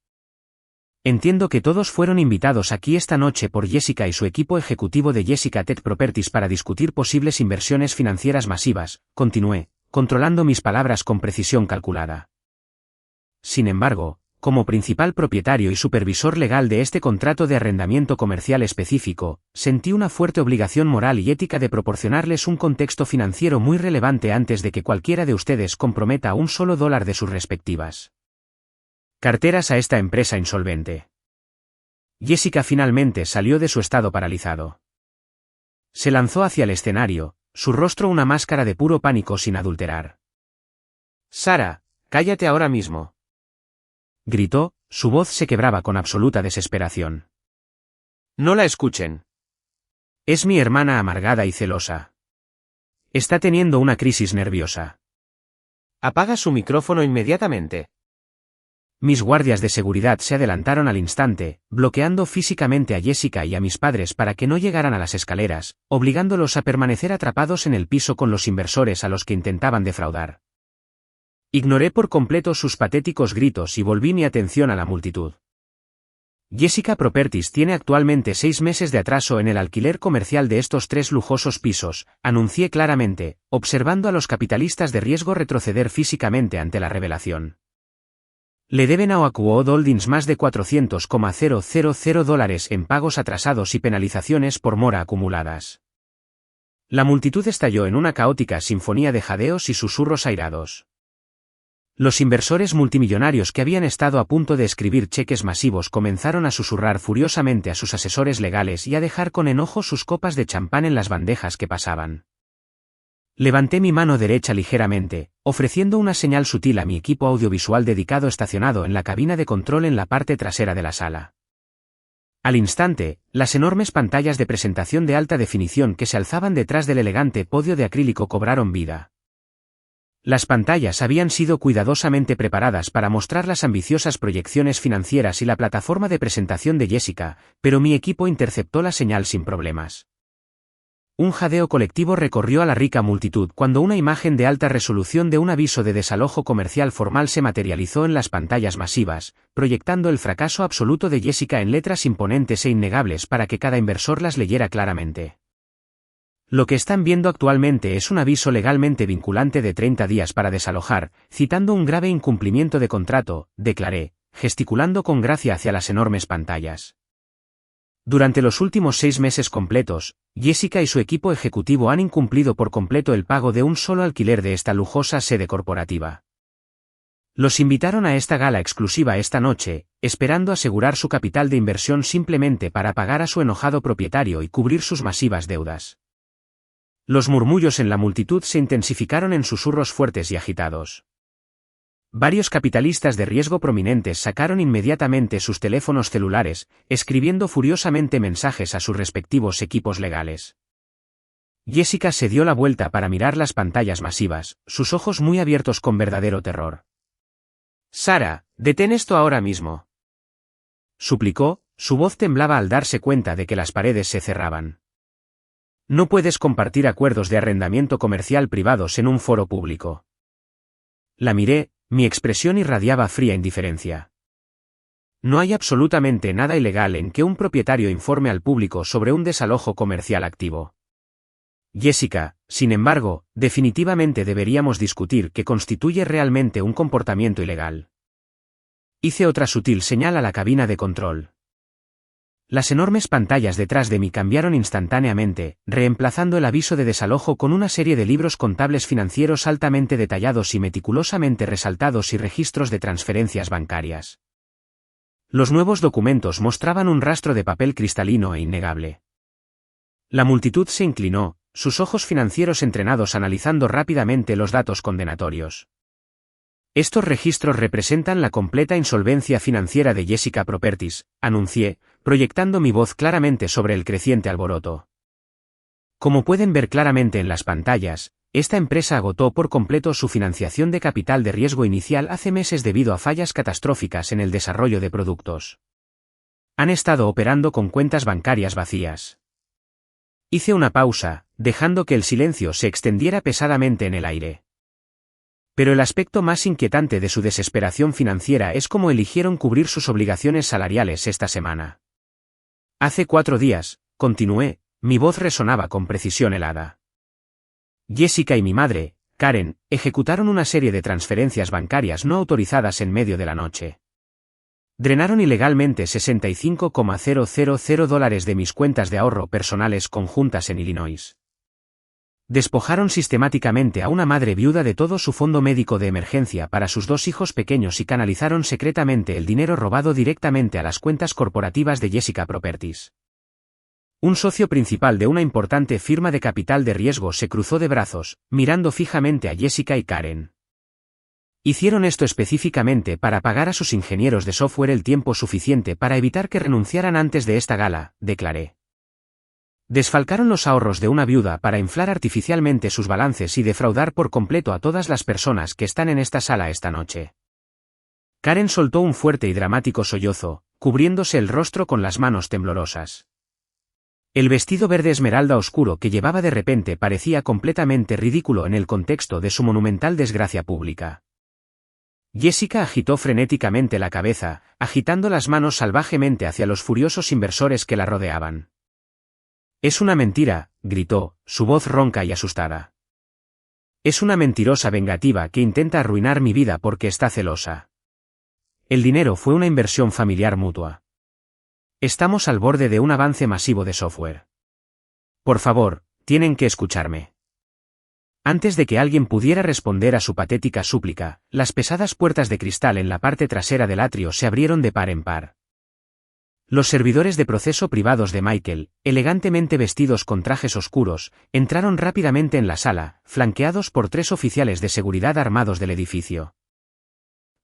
Entiendo que todos fueron invitados aquí esta noche por Jessica y su equipo ejecutivo de Jessica Tech Properties para discutir posibles inversiones financieras masivas, continué, controlando mis palabras con precisión calculada. Sin embargo, como principal propietario y supervisor legal de este contrato de arrendamiento comercial específico, sentí una fuerte obligación moral y ética de proporcionarles un contexto financiero muy relevante antes de que cualquiera de ustedes comprometa un solo dólar de sus respectivas carteras a esta empresa insolvente. Jessica finalmente salió de su estado paralizado. Se lanzó hacia el escenario, su rostro una máscara de puro pánico sin adulterar. «Sarah, cállate ahora mismo», gritó, su voz se quebraba con absoluta desesperación. «No la escuchen. Es mi hermana amargada y celosa. Está teniendo una crisis nerviosa. Apaga su micrófono inmediatamente». Mis guardias de seguridad se adelantaron al instante, bloqueando físicamente a Jessica y a mis padres para que no llegaran a las escaleras, obligándolos a permanecer atrapados en el piso con los inversores a los que intentaban defraudar. Ignoré por completo sus patéticos gritos y volví mi atención a la multitud. Jessica Properties tiene actualmente 6 meses de atraso en el alquiler comercial de estos 3 lujosos pisos, anuncié claramente, observando a los capitalistas de riesgo retroceder físicamente ante la revelación. Le deben a Oakwood Holdings más de $400,000 en pagos atrasados y penalizaciones por mora acumuladas. La multitud estalló en una caótica sinfonía de jadeos y susurros airados. Los inversores multimillonarios que habían estado a punto de escribir cheques masivos comenzaron a susurrar furiosamente a sus asesores legales y a dejar con enojo sus copas de champán en las bandejas que pasaban. Levanté mi mano derecha ligeramente, ofreciendo una señal sutil a mi equipo audiovisual dedicado estacionado en la cabina de control en la parte trasera de la sala. Al instante, las enormes pantallas de presentación de alta definición que se alzaban detrás del elegante podio de acrílico cobraron vida. Las pantallas habían sido cuidadosamente preparadas para mostrar las ambiciosas proyecciones financieras y la plataforma de presentación de Jessica, pero mi equipo interceptó la señal sin problemas. Un jadeo colectivo recorrió a la rica multitud cuando una imagen de alta resolución de un aviso de desalojo comercial formal se materializó en las pantallas masivas, proyectando el fracaso absoluto de Jessica en letras imponentes e innegables para que cada inversor las leyera claramente. Lo que están viendo actualmente es un aviso legalmente vinculante de 30 días para desalojar, citando un grave incumplimiento de contrato, declaré, gesticulando con gracia hacia las enormes pantallas. Durante los últimos 6 meses completos, Jessica y su equipo ejecutivo han incumplido por completo el pago de un solo alquiler de esta lujosa sede corporativa. Los invitaron a esta gala exclusiva esta noche, esperando asegurar su capital de inversión simplemente para pagar a su enojado propietario y cubrir sus masivas deudas. Los murmullos en la multitud se intensificaron en susurros fuertes y agitados. Varios capitalistas de riesgo prominentes sacaron inmediatamente sus teléfonos celulares, escribiendo furiosamente mensajes a sus respectivos equipos legales. Jessica se dio la vuelta para mirar las pantallas masivas, sus ojos muy abiertos con verdadero terror. «Sara, detén esto ahora mismo», suplicó, su voz temblaba al darse cuenta de que las paredes se cerraban. «No puedes compartir acuerdos de arrendamiento comercial privados en un foro público». La miré. Mi expresión irradiaba fría indiferencia. No hay absolutamente nada ilegal en que un propietario informe al público sobre un desalojo comercial activo. Jessica, sin embargo, definitivamente deberíamos discutir qué constituye realmente un comportamiento ilegal. Hice otra sutil señal a la cabina de control. Las enormes pantallas detrás de mí cambiaron instantáneamente, reemplazando el aviso de desalojo con una serie de libros contables financieros altamente detallados y meticulosamente resaltados y registros de transferencias bancarias. Los nuevos documentos mostraban un rastro de papel cristalino e innegable. La multitud se inclinó, sus ojos financieros entrenados analizando rápidamente los datos condenatorios. Estos registros representan la completa insolvencia financiera de Jessica Properties, anuncié, proyectando mi voz claramente sobre el creciente alboroto. Como pueden ver claramente en las pantallas, esta empresa agotó por completo su financiación de capital de riesgo inicial hace meses debido a fallas catastróficas en el desarrollo de productos. Han estado operando con cuentas bancarias vacías. Hice una pausa, dejando que el silencio se extendiera pesadamente en el aire. Pero el aspecto más inquietante de su desesperación financiera es cómo eligieron cubrir sus obligaciones salariales esta semana. Hace 4 días, continué, mi voz resonaba con precisión helada. Jessica y mi madre, Karen, ejecutaron una serie de transferencias bancarias no autorizadas en medio de la noche. Drenaron ilegalmente $65,000 de mis cuentas de ahorro personales conjuntas en Illinois. Despojaron sistemáticamente a una madre viuda de todo su fondo médico de emergencia para sus 2 hijos pequeños y canalizaron secretamente el dinero robado directamente a las cuentas corporativas de Jessica Properties. Un socio principal de una importante firma de capital de riesgo se cruzó de brazos, mirando fijamente a Jessica y Karen. Hicieron esto específicamente para pagar a sus ingenieros de software el tiempo suficiente para evitar que renunciaran antes de esta gala, declaré. Desfalcaron los ahorros de una viuda para inflar artificialmente sus balances y defraudar por completo a todas las personas que están en esta sala esta noche. Karen soltó un fuerte y dramático sollozo, cubriéndose el rostro con las manos temblorosas. El vestido verde esmeralda oscuro que llevaba de repente parecía completamente ridículo en el contexto de su monumental desgracia pública. Jessica agitó frenéticamente la cabeza, agitando las manos salvajemente hacia los furiosos inversores que la rodeaban. «Es una mentira», gritó, su voz ronca y asustada. «Es una mentirosa vengativa que intenta arruinar mi vida porque está celosa. El dinero fue una inversión familiar mutua. Estamos al borde de un avance masivo de software. Por favor, tienen que escucharme». Antes de que alguien pudiera responder a su patética súplica, las pesadas puertas de cristal en la parte trasera del atrio se abrieron de par en par. Los servidores de proceso privados de Michael, elegantemente vestidos con trajes oscuros, entraron rápidamente en la sala, flanqueados por 3 oficiales de seguridad armados del edificio.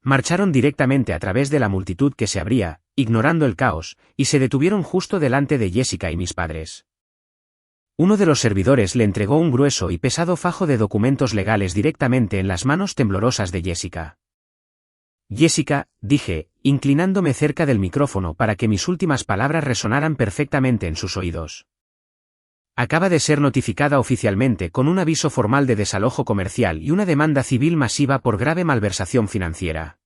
Marcharon directamente a través de la multitud que se abría, ignorando el caos, y se detuvieron justo delante de Jessica y mis padres. Uno de los servidores le entregó un grueso y pesado fajo de documentos legales directamente en las manos temblorosas de Jessica. «Jessica», dije, inclinándome cerca del micrófono para que mis últimas palabras resonaran perfectamente en sus oídos. Acaba de ser notificada oficialmente con un aviso formal de desalojo comercial y una demanda civil masiva por grave malversación financiera.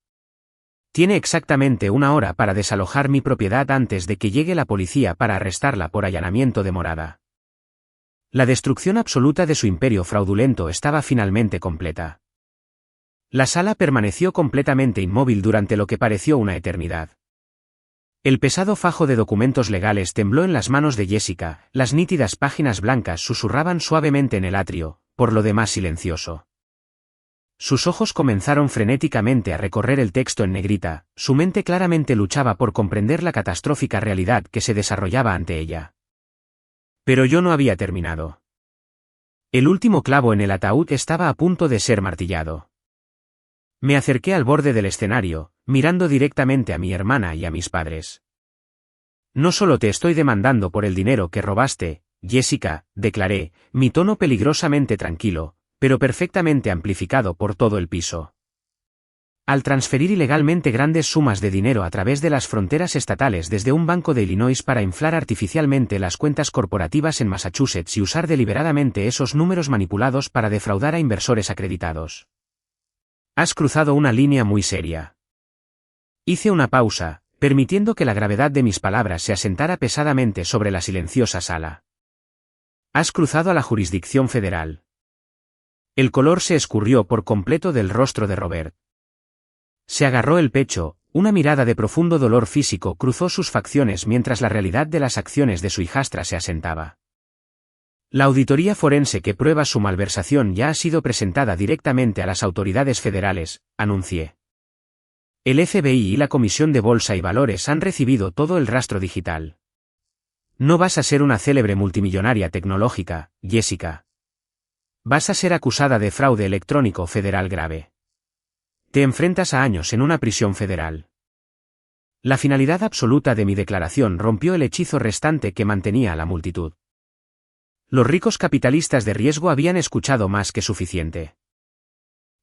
Tiene exactamente una hora para desalojar mi propiedad antes de que llegue la policía para arrestarla por allanamiento de morada. La destrucción absoluta de su imperio fraudulento estaba finalmente completa. La sala permaneció completamente inmóvil durante lo que pareció una eternidad. El pesado fajo de documentos legales tembló en las manos de Jessica, las nítidas páginas blancas susurraban suavemente en el atrio, por lo demás silencioso. Sus ojos comenzaron frenéticamente a recorrer el texto en negrita, su mente claramente luchaba por comprender la catastrófica realidad que se desarrollaba ante ella. Pero yo no había terminado. El último clavo en el ataúd estaba a punto de ser martillado. Me acerqué al borde del escenario, mirando directamente a mi hermana y a mis padres. No solo te estoy demandando por el dinero que robaste, Jessica, declaré, mi tono peligrosamente tranquilo, pero perfectamente amplificado por todo el piso. Al transferir ilegalmente grandes sumas de dinero a través de las fronteras estatales desde un banco de Illinois para inflar artificialmente las cuentas corporativas en Massachusetts y usar deliberadamente esos números manipulados para defraudar a inversores acreditados. Has cruzado una línea muy seria. Hice una pausa, permitiendo que la gravedad de mis palabras se asentara pesadamente sobre la silenciosa sala. Has cruzado a la jurisdicción federal. El color se escurrió por completo del rostro de Robert. Se agarró el pecho, una mirada de profundo dolor físico cruzó sus facciones mientras la realidad de las acciones de su hijastra se asentaba. La auditoría forense que prueba su malversación ya ha sido presentada directamente a las autoridades federales, anuncié. El FBI y la Comisión de Bolsa y Valores han recibido todo el rastro digital. No vas a ser una célebre multimillonaria tecnológica, Jessica. Vas a ser acusada de fraude electrónico federal grave. Te enfrentas a años en una prisión federal. La finalidad absoluta de mi declaración rompió el hechizo restante que mantenía a la multitud. Los ricos capitalistas de riesgo habían escuchado más que suficiente.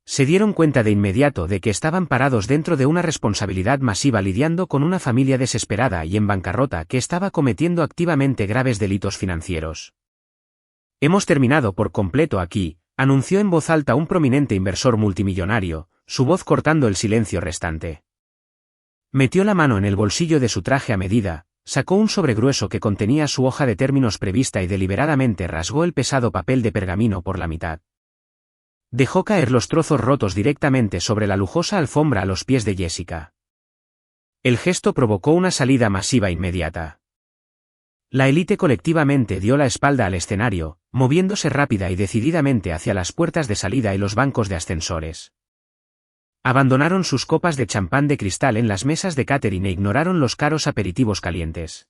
Se dieron cuenta de inmediato de que estaban parados dentro de una responsabilidad masiva lidiando con una familia desesperada y en bancarrota que estaba cometiendo activamente graves delitos financieros. Hemos terminado por completo aquí, anunció en voz alta un prominente inversor multimillonario, su voz cortando el silencio restante. Metió la mano en el bolsillo de su traje a medida, sacó un sobre grueso que contenía su hoja de términos prevista y deliberadamente rasgó el pesado papel de pergamino por la mitad. Dejó caer los trozos rotos directamente sobre la lujosa alfombra a los pies de Jessica. El gesto provocó una salida masiva inmediata. La élite colectivamente dio la espalda al escenario, moviéndose rápida y decididamente hacia las puertas de salida y los bancos de ascensores. Abandonaron sus copas de champán de cristal en las mesas de catering e ignoraron los caros aperitivos calientes.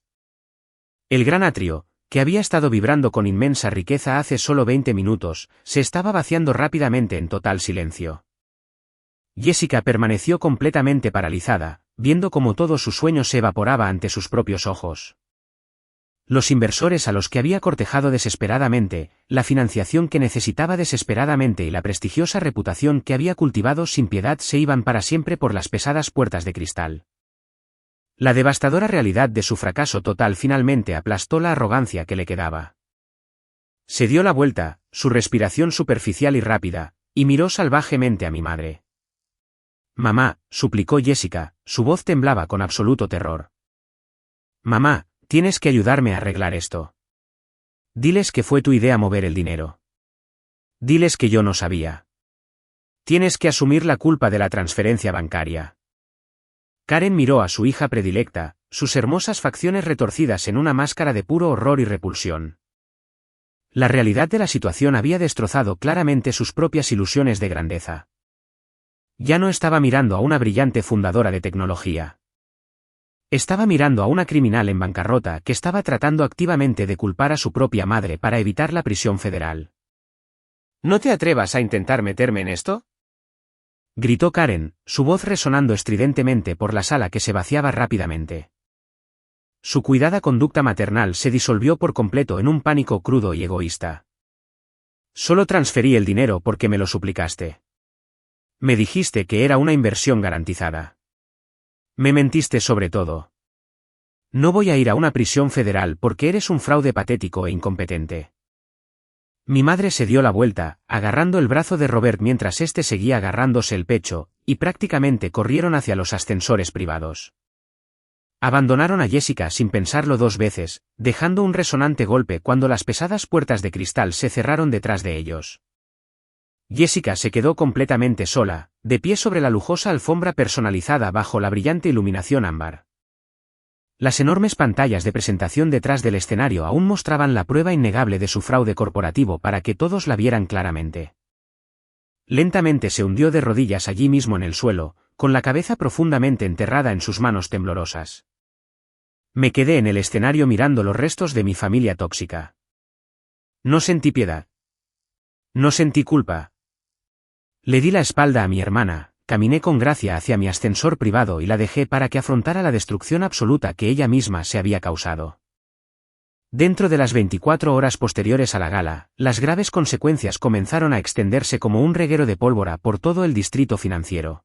El gran atrio, que había estado vibrando con inmensa riqueza hace solo 20 minutos, se estaba vaciando rápidamente en total silencio. Jessica permaneció completamente paralizada, viendo cómo todo su sueño se evaporaba ante sus propios ojos. Los inversores a los que había cortejado desesperadamente, la financiación que necesitaba desesperadamente y la prestigiosa reputación que había cultivado sin piedad se iban para siempre por las pesadas puertas de cristal. La devastadora realidad de su fracaso total finalmente aplastó la arrogancia que le quedaba. Se dio la vuelta, su respiración superficial y rápida, y miró salvajemente a mi madre. «Mamá», suplicó Jessica, su voz temblaba con absoluto terror. «Mamá, tienes que ayudarme a arreglar esto. Diles que fue tu idea mover el dinero. Diles que yo no sabía. Tienes que asumir la culpa de la transferencia bancaria». Karen miró a su hija predilecta, sus hermosas facciones retorcidas en una máscara de puro horror y repulsión. La realidad de la situación había destrozado claramente sus propias ilusiones de grandeza. Ya no estaba mirando a una brillante fundadora de tecnología. Estaba mirando a una criminal en bancarrota que estaba tratando activamente de culpar a su propia madre para evitar la prisión federal. «¿No te atrevas a intentar meterme en esto?», gritó Karen, su voz resonando estridentemente por la sala que se vaciaba rápidamente. Su cuidada conducta maternal se disolvió por completo en un pánico crudo y egoísta. «Solo transferí el dinero porque me lo suplicaste. Me dijiste que era una inversión garantizada. Me mentiste sobre todo. No voy a ir a una prisión federal porque eres un fraude patético e incompetente. Mi madre se dio la vuelta, agarrando el brazo de Robert mientras éste seguía agarrándose el pecho, y prácticamente corrieron hacia los ascensores privados. Abandonaron a Jessica sin pensarlo dos veces, dejando un resonante golpe cuando las pesadas puertas de cristal se cerraron detrás de ellos. Jessica se quedó completamente sola, de pie sobre la lujosa alfombra personalizada bajo la brillante iluminación ámbar. Las enormes pantallas de presentación detrás del escenario aún mostraban la prueba innegable de su fraude corporativo para que todos la vieran claramente. Lentamente se hundió de rodillas allí mismo en el suelo, con la cabeza profundamente enterrada en sus manos temblorosas. Me quedé en el escenario mirando los restos de mi familia tóxica. No sentí piedad. No sentí culpa. Le di la espalda a mi hermana, caminé con gracia hacia mi ascensor privado y la dejé para que afrontara la destrucción absoluta que ella misma se había causado. Dentro de las 24 horas posteriores a la gala, las graves consecuencias comenzaron a extenderse como un reguero de pólvora por todo el distrito financiero.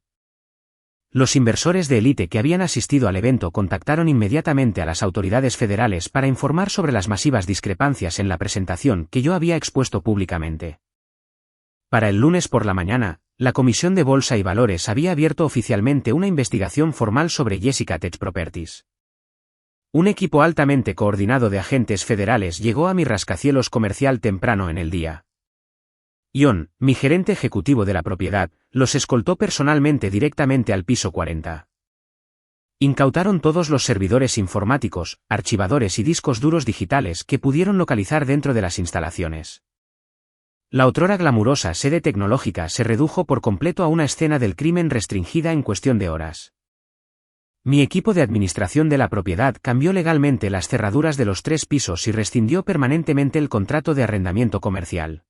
Los inversores de élite que habían asistido al evento contactaron inmediatamente a las autoridades federales para informar sobre las masivas discrepancias en la presentación que yo había expuesto públicamente. Para el lunes por la mañana, la Comisión de Bolsa y Valores había abierto oficialmente una investigación formal sobre Jessica Tech Properties. Un equipo altamente coordinado de agentes federales llegó a mi rascacielos comercial temprano en el día. Ion, mi gerente ejecutivo de la propiedad, los escoltó personalmente directamente al piso 40. Incautaron todos los servidores informáticos, archivadores y discos duros digitales que pudieron localizar dentro de las instalaciones. La otrora glamurosa sede tecnológica se redujo por completo a una escena del crimen restringida en cuestión de horas. Mi equipo de administración de la propiedad cambió legalmente las cerraduras de los 3 pisos y rescindió permanentemente el contrato de arrendamiento comercial.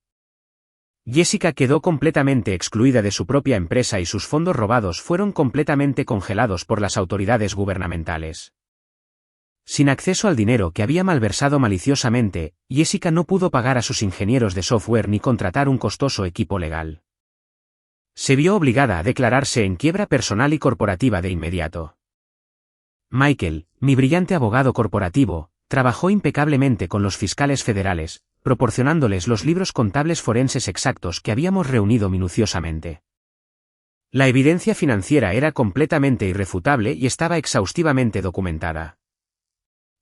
Jessica quedó completamente excluida de su propia empresa y sus fondos robados fueron completamente congelados por las autoridades gubernamentales. Sin acceso al dinero que había malversado maliciosamente, Jessica no pudo pagar a sus ingenieros de software ni contratar un costoso equipo legal. Se vio obligada a declararse en quiebra personal y corporativa de inmediato. Michael, mi brillante abogado corporativo, trabajó impecablemente con los fiscales federales, proporcionándoles los libros contables forenses exactos que habíamos reunido minuciosamente. La evidencia financiera era completamente irrefutable y estaba exhaustivamente documentada.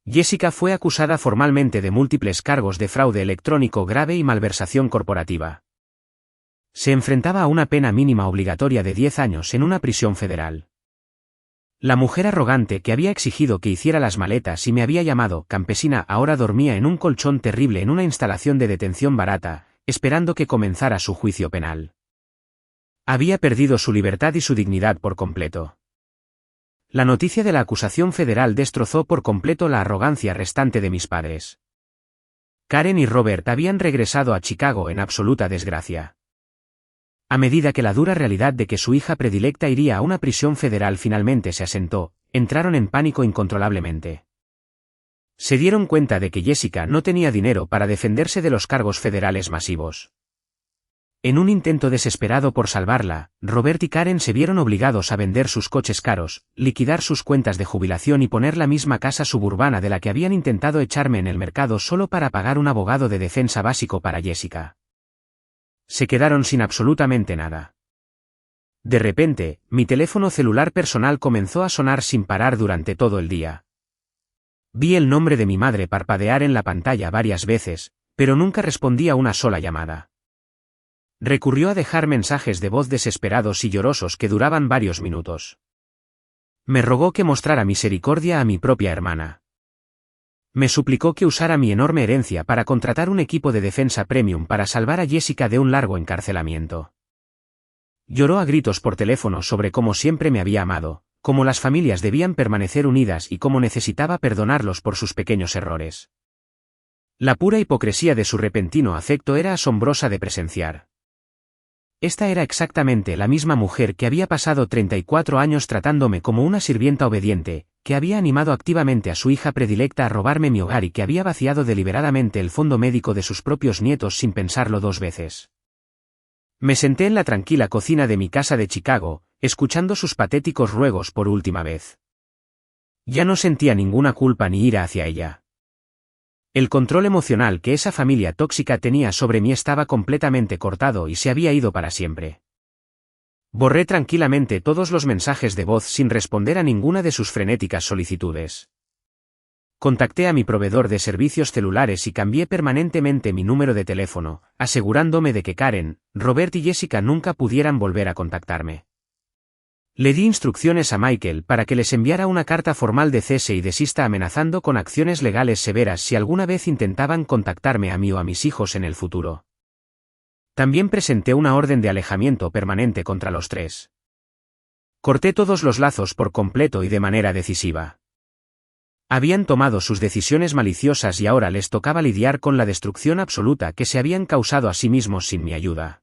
Jessica fue acusada formalmente de múltiples cargos de fraude electrónico grave y malversación corporativa. Se enfrentaba a una pena mínima obligatoria de 10 años en una prisión federal. La mujer arrogante que había exigido que hiciera las maletas y me había llamado campesina ahora dormía en un colchón terrible en una instalación de detención barata, esperando que comenzara su juicio penal. Había perdido su libertad y su dignidad por completo. La noticia de la acusación federal destrozó por completo la arrogancia restante de mis padres. Karen y Robert habían regresado a Chicago en absoluta desgracia. A medida que la dura realidad de que su hija predilecta iría a una prisión federal finalmente se asentó, entraron en pánico incontrolablemente. Se dieron cuenta de que Jessica no tenía dinero para defenderse de los cargos federales masivos. En un intento desesperado por salvarla, Robert y Karen se vieron obligados a vender sus coches caros, liquidar sus cuentas de jubilación y poner la misma casa suburbana de la que habían intentado echarme en el mercado solo para pagar un abogado de defensa básico para Jessica. Se quedaron sin absolutamente nada. De repente, mi teléfono celular personal comenzó a sonar sin parar durante todo el día. Vi el nombre de mi madre parpadear en la pantalla varias veces, pero nunca respondía una sola llamada. Recurrió a dejar mensajes de voz desesperados y llorosos que duraban varios minutos. Me rogó que mostrara misericordia a mi propia hermana. Me suplicó que usara mi enorme herencia para contratar un equipo de defensa premium para salvar a Jessica de un largo encarcelamiento. Lloró a gritos por teléfono sobre cómo siempre me había amado, cómo las familias debían permanecer unidas y cómo necesitaba perdonarlos por sus pequeños errores. La pura hipocresía de su repentino afecto era asombrosa de presenciar. Esta era exactamente la misma mujer que había pasado 34 años tratándome como una sirvienta obediente, que había animado activamente a su hija predilecta a robarme mi hogar y que había vaciado deliberadamente el fondo médico de sus propios nietos sin pensarlo 2 veces. Me senté en la tranquila cocina de mi casa de Chicago, escuchando sus patéticos ruegos por última vez. Ya no sentía ninguna culpa ni ira hacia ella. El control emocional que esa familia tóxica tenía sobre mí estaba completamente cortado y se había ido para siempre. Borré tranquilamente todos los mensajes de voz sin responder a ninguna de sus frenéticas solicitudes. Contacté a mi proveedor de servicios celulares y cambié permanentemente mi número de teléfono, asegurándome de que Karen, Robert y Jessica nunca pudieran volver a contactarme. Le di instrucciones a Michael para que les enviara una carta formal de cese y desista amenazando con acciones legales severas si alguna vez intentaban contactarme a mí o a mis hijos en el futuro. También presenté una orden de alejamiento permanente contra los tres. Corté todos los lazos por completo y de manera decisiva. Habían tomado sus decisiones maliciosas y ahora les tocaba lidiar con la destrucción absoluta que se habían causado a sí mismos sin mi ayuda.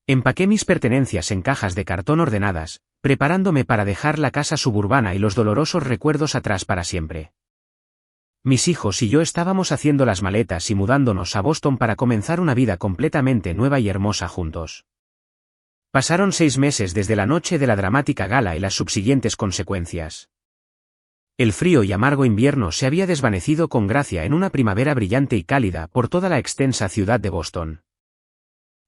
Empaqué mis pertenencias en cajas de cartón ordenadas, preparándome para dejar la casa suburbana y los dolorosos recuerdos atrás para siempre. Mis hijos y yo estábamos haciendo las maletas y mudándonos a Boston para comenzar una vida completamente nueva y hermosa juntos. Pasaron 6 meses desde la noche de la dramática gala y las subsiguientes consecuencias. El frío y amargo invierno se había desvanecido con gracia en una primavera brillante y cálida por toda la extensa ciudad de Boston.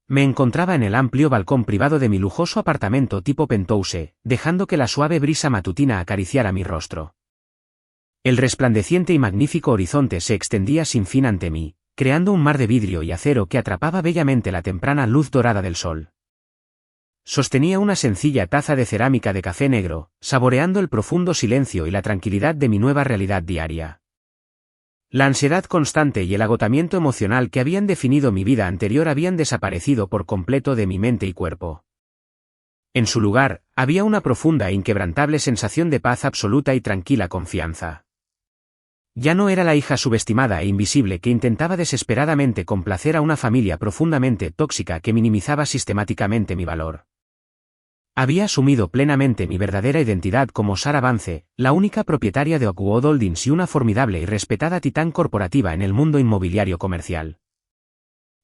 Me encontraba en el amplio balcón privado de mi lujoso apartamento tipo penthouse, dejando que la suave brisa matutina acariciara mi rostro. El resplandeciente y magnífico horizonte se extendía sin fin ante mí, creando un mar de vidrio y acero que atrapaba bellamente la temprana luz dorada del sol. Sostenía una sencilla taza de cerámica de café negro, saboreando el profundo silencio y la tranquilidad de mi nueva realidad diaria. La ansiedad constante y el agotamiento emocional que habían definido mi vida anterior habían desaparecido por completo de mi mente y cuerpo. En su lugar, había una profunda e inquebrantable sensación de paz absoluta y tranquila confianza. Ya no era la hija subestimada e invisible que intentaba desesperadamente complacer a una familia profundamente tóxica que minimizaba sistemáticamente mi valor. Había asumido plenamente mi verdadera identidad como Sarah Vance, la única propietaria de Oakwood Holdings y una formidable y respetada titán corporativa en el mundo inmobiliario comercial.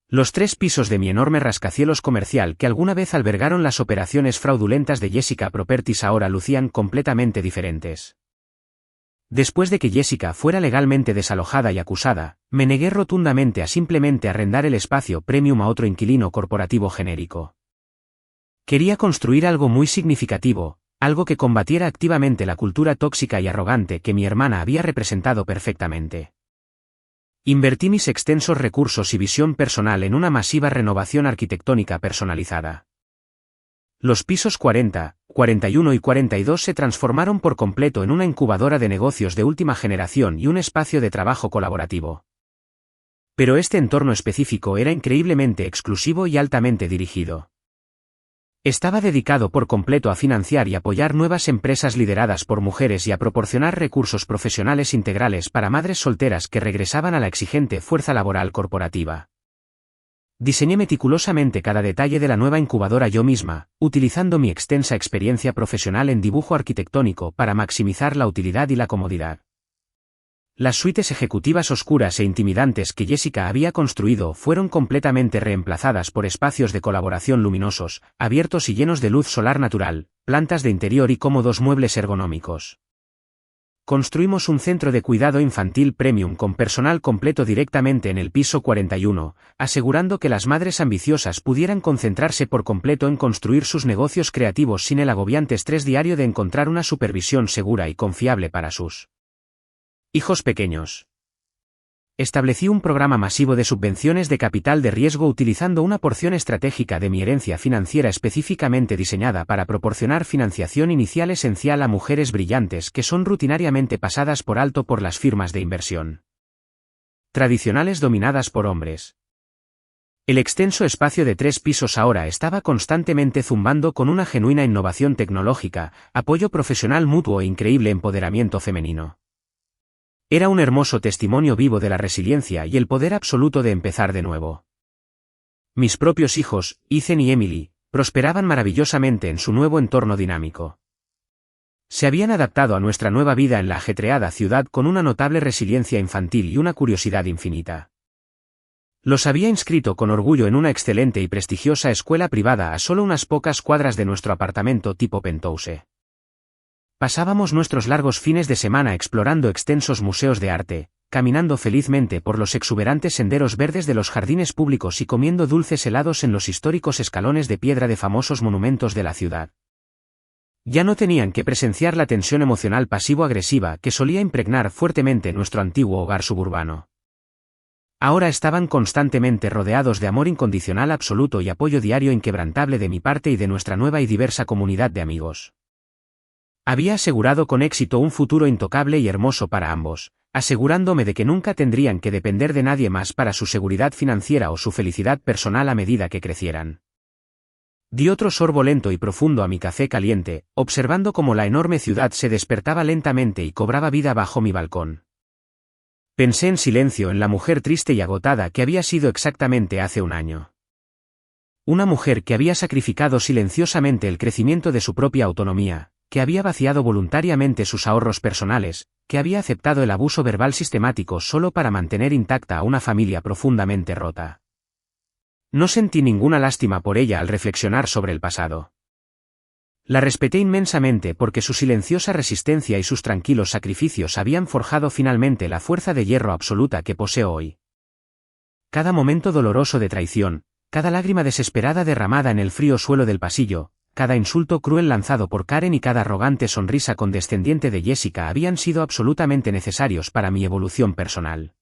Los 3 pisos de mi enorme rascacielos comercial que alguna vez albergaron las operaciones fraudulentas de Jessica Properties ahora lucían completamente diferentes. Después de que Jessica fuera legalmente desalojada y acusada, me negué rotundamente a simplemente arrendar el espacio premium a otro inquilino corporativo genérico. Quería construir algo muy significativo, algo que combatiera activamente la cultura tóxica y arrogante que mi hermana había representado perfectamente. Invertí mis extensos recursos y visión personal en una masiva renovación arquitectónica personalizada. Los pisos 40, 41 y 42 se transformaron por completo en una incubadora de negocios de última generación y un espacio de trabajo colaborativo. Pero este entorno específico era increíblemente exclusivo y altamente dirigido. Estaba dedicado por completo a financiar y apoyar nuevas empresas lideradas por mujeres y a proporcionar recursos profesionales integrales para madres solteras que regresaban a la exigente fuerza laboral corporativa. Diseñé meticulosamente cada detalle de la nueva incubadora yo misma, utilizando mi extensa experiencia profesional en dibujo arquitectónico para maximizar la utilidad y la comodidad. Las suites ejecutivas oscuras e intimidantes que Jessica había construido fueron completamente reemplazadas por espacios de colaboración luminosos, abiertos y llenos de luz solar natural, plantas de interior y cómodos muebles ergonómicos. Construimos un centro de cuidado infantil premium con personal completo directamente en el piso 41, asegurando que las madres ambiciosas pudieran concentrarse por completo en construir sus negocios creativos sin el agobiante estrés diario de encontrar una supervisión segura y confiable para sus hijos pequeños. Establecí un programa masivo de subvenciones de capital de riesgo utilizando una porción estratégica de mi herencia financiera específicamente diseñada para proporcionar financiación inicial esencial a mujeres brillantes que son rutinariamente pasadas por alto por las firmas de inversión tradicionales dominadas por hombres. El extenso espacio de 3 pisos ahora estaba constantemente zumbando con una genuina innovación tecnológica, apoyo profesional mutuo e increíble empoderamiento femenino. Era un hermoso testimonio vivo de la resiliencia y el poder absoluto de empezar de nuevo. Mis propios hijos, Ethan y Emily, prosperaban maravillosamente en su nuevo entorno dinámico. Se habían adaptado a nuestra nueva vida en la ajetreada ciudad con una notable resiliencia infantil y una curiosidad infinita. Los había inscrito con orgullo en una excelente y prestigiosa escuela privada a solo unas pocas cuadras de nuestro apartamento tipo penthouse. Pasábamos nuestros largos fines de semana explorando extensos museos de arte, caminando felizmente por los exuberantes senderos verdes de los jardines públicos y comiendo dulces helados en los históricos escalones de piedra de famosos monumentos de la ciudad. Ya no tenían que presenciar la tensión emocional pasivo-agresiva que solía impregnar fuertemente nuestro antiguo hogar suburbano. Ahora estaban constantemente rodeados de amor incondicional absoluto y apoyo diario inquebrantable de mi parte y de nuestra nueva y diversa comunidad de amigos. Había asegurado con éxito un futuro intocable y hermoso para ambos, asegurándome de que nunca tendrían que depender de nadie más para su seguridad financiera o su felicidad personal a medida que crecieran. Di otro sorbo lento y profundo a mi café caliente, observando cómo la enorme ciudad se despertaba lentamente y cobraba vida bajo mi balcón. Pensé en silencio en la mujer triste y agotada que había sido exactamente hace un año. Una mujer que había sacrificado silenciosamente el crecimiento de su propia autonomía, que había vaciado voluntariamente sus ahorros personales, que había aceptado el abuso verbal sistemático solo para mantener intacta a una familia profundamente rota. No sentí ninguna lástima por ella al reflexionar sobre el pasado. La respeté inmensamente porque su silenciosa resistencia y sus tranquilos sacrificios habían forjado finalmente la fuerza de hierro absoluta que poseo hoy. Cada momento doloroso de traición, cada lágrima desesperada derramada en el frío suelo del pasillo, cada insulto cruel lanzado por Karen y cada arrogante sonrisa condescendiente de Jessica habían sido absolutamente necesarios para mi evolución personal.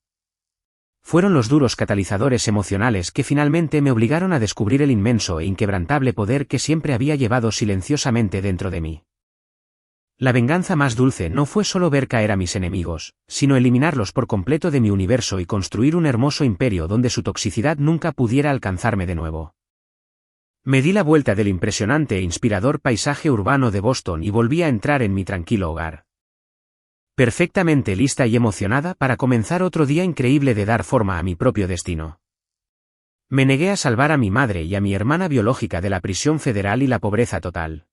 Fueron los duros catalizadores emocionales que finalmente me obligaron a descubrir el inmenso e inquebrantable poder que siempre había llevado silenciosamente dentro de mí. La venganza más dulce no fue solo ver caer a mis enemigos, sino eliminarlos por completo de mi universo y construir un hermoso imperio donde su toxicidad nunca pudiera alcanzarme de nuevo. Me di la vuelta del impresionante e inspirador paisaje urbano de Boston y volví a entrar en mi tranquilo hogar. Perfectamente lista y emocionada para comenzar otro día increíble de dar forma a mi propio destino. Me negué a salvar a mi madre y a mi hermana biológica de la prisión federal y la pobreza total.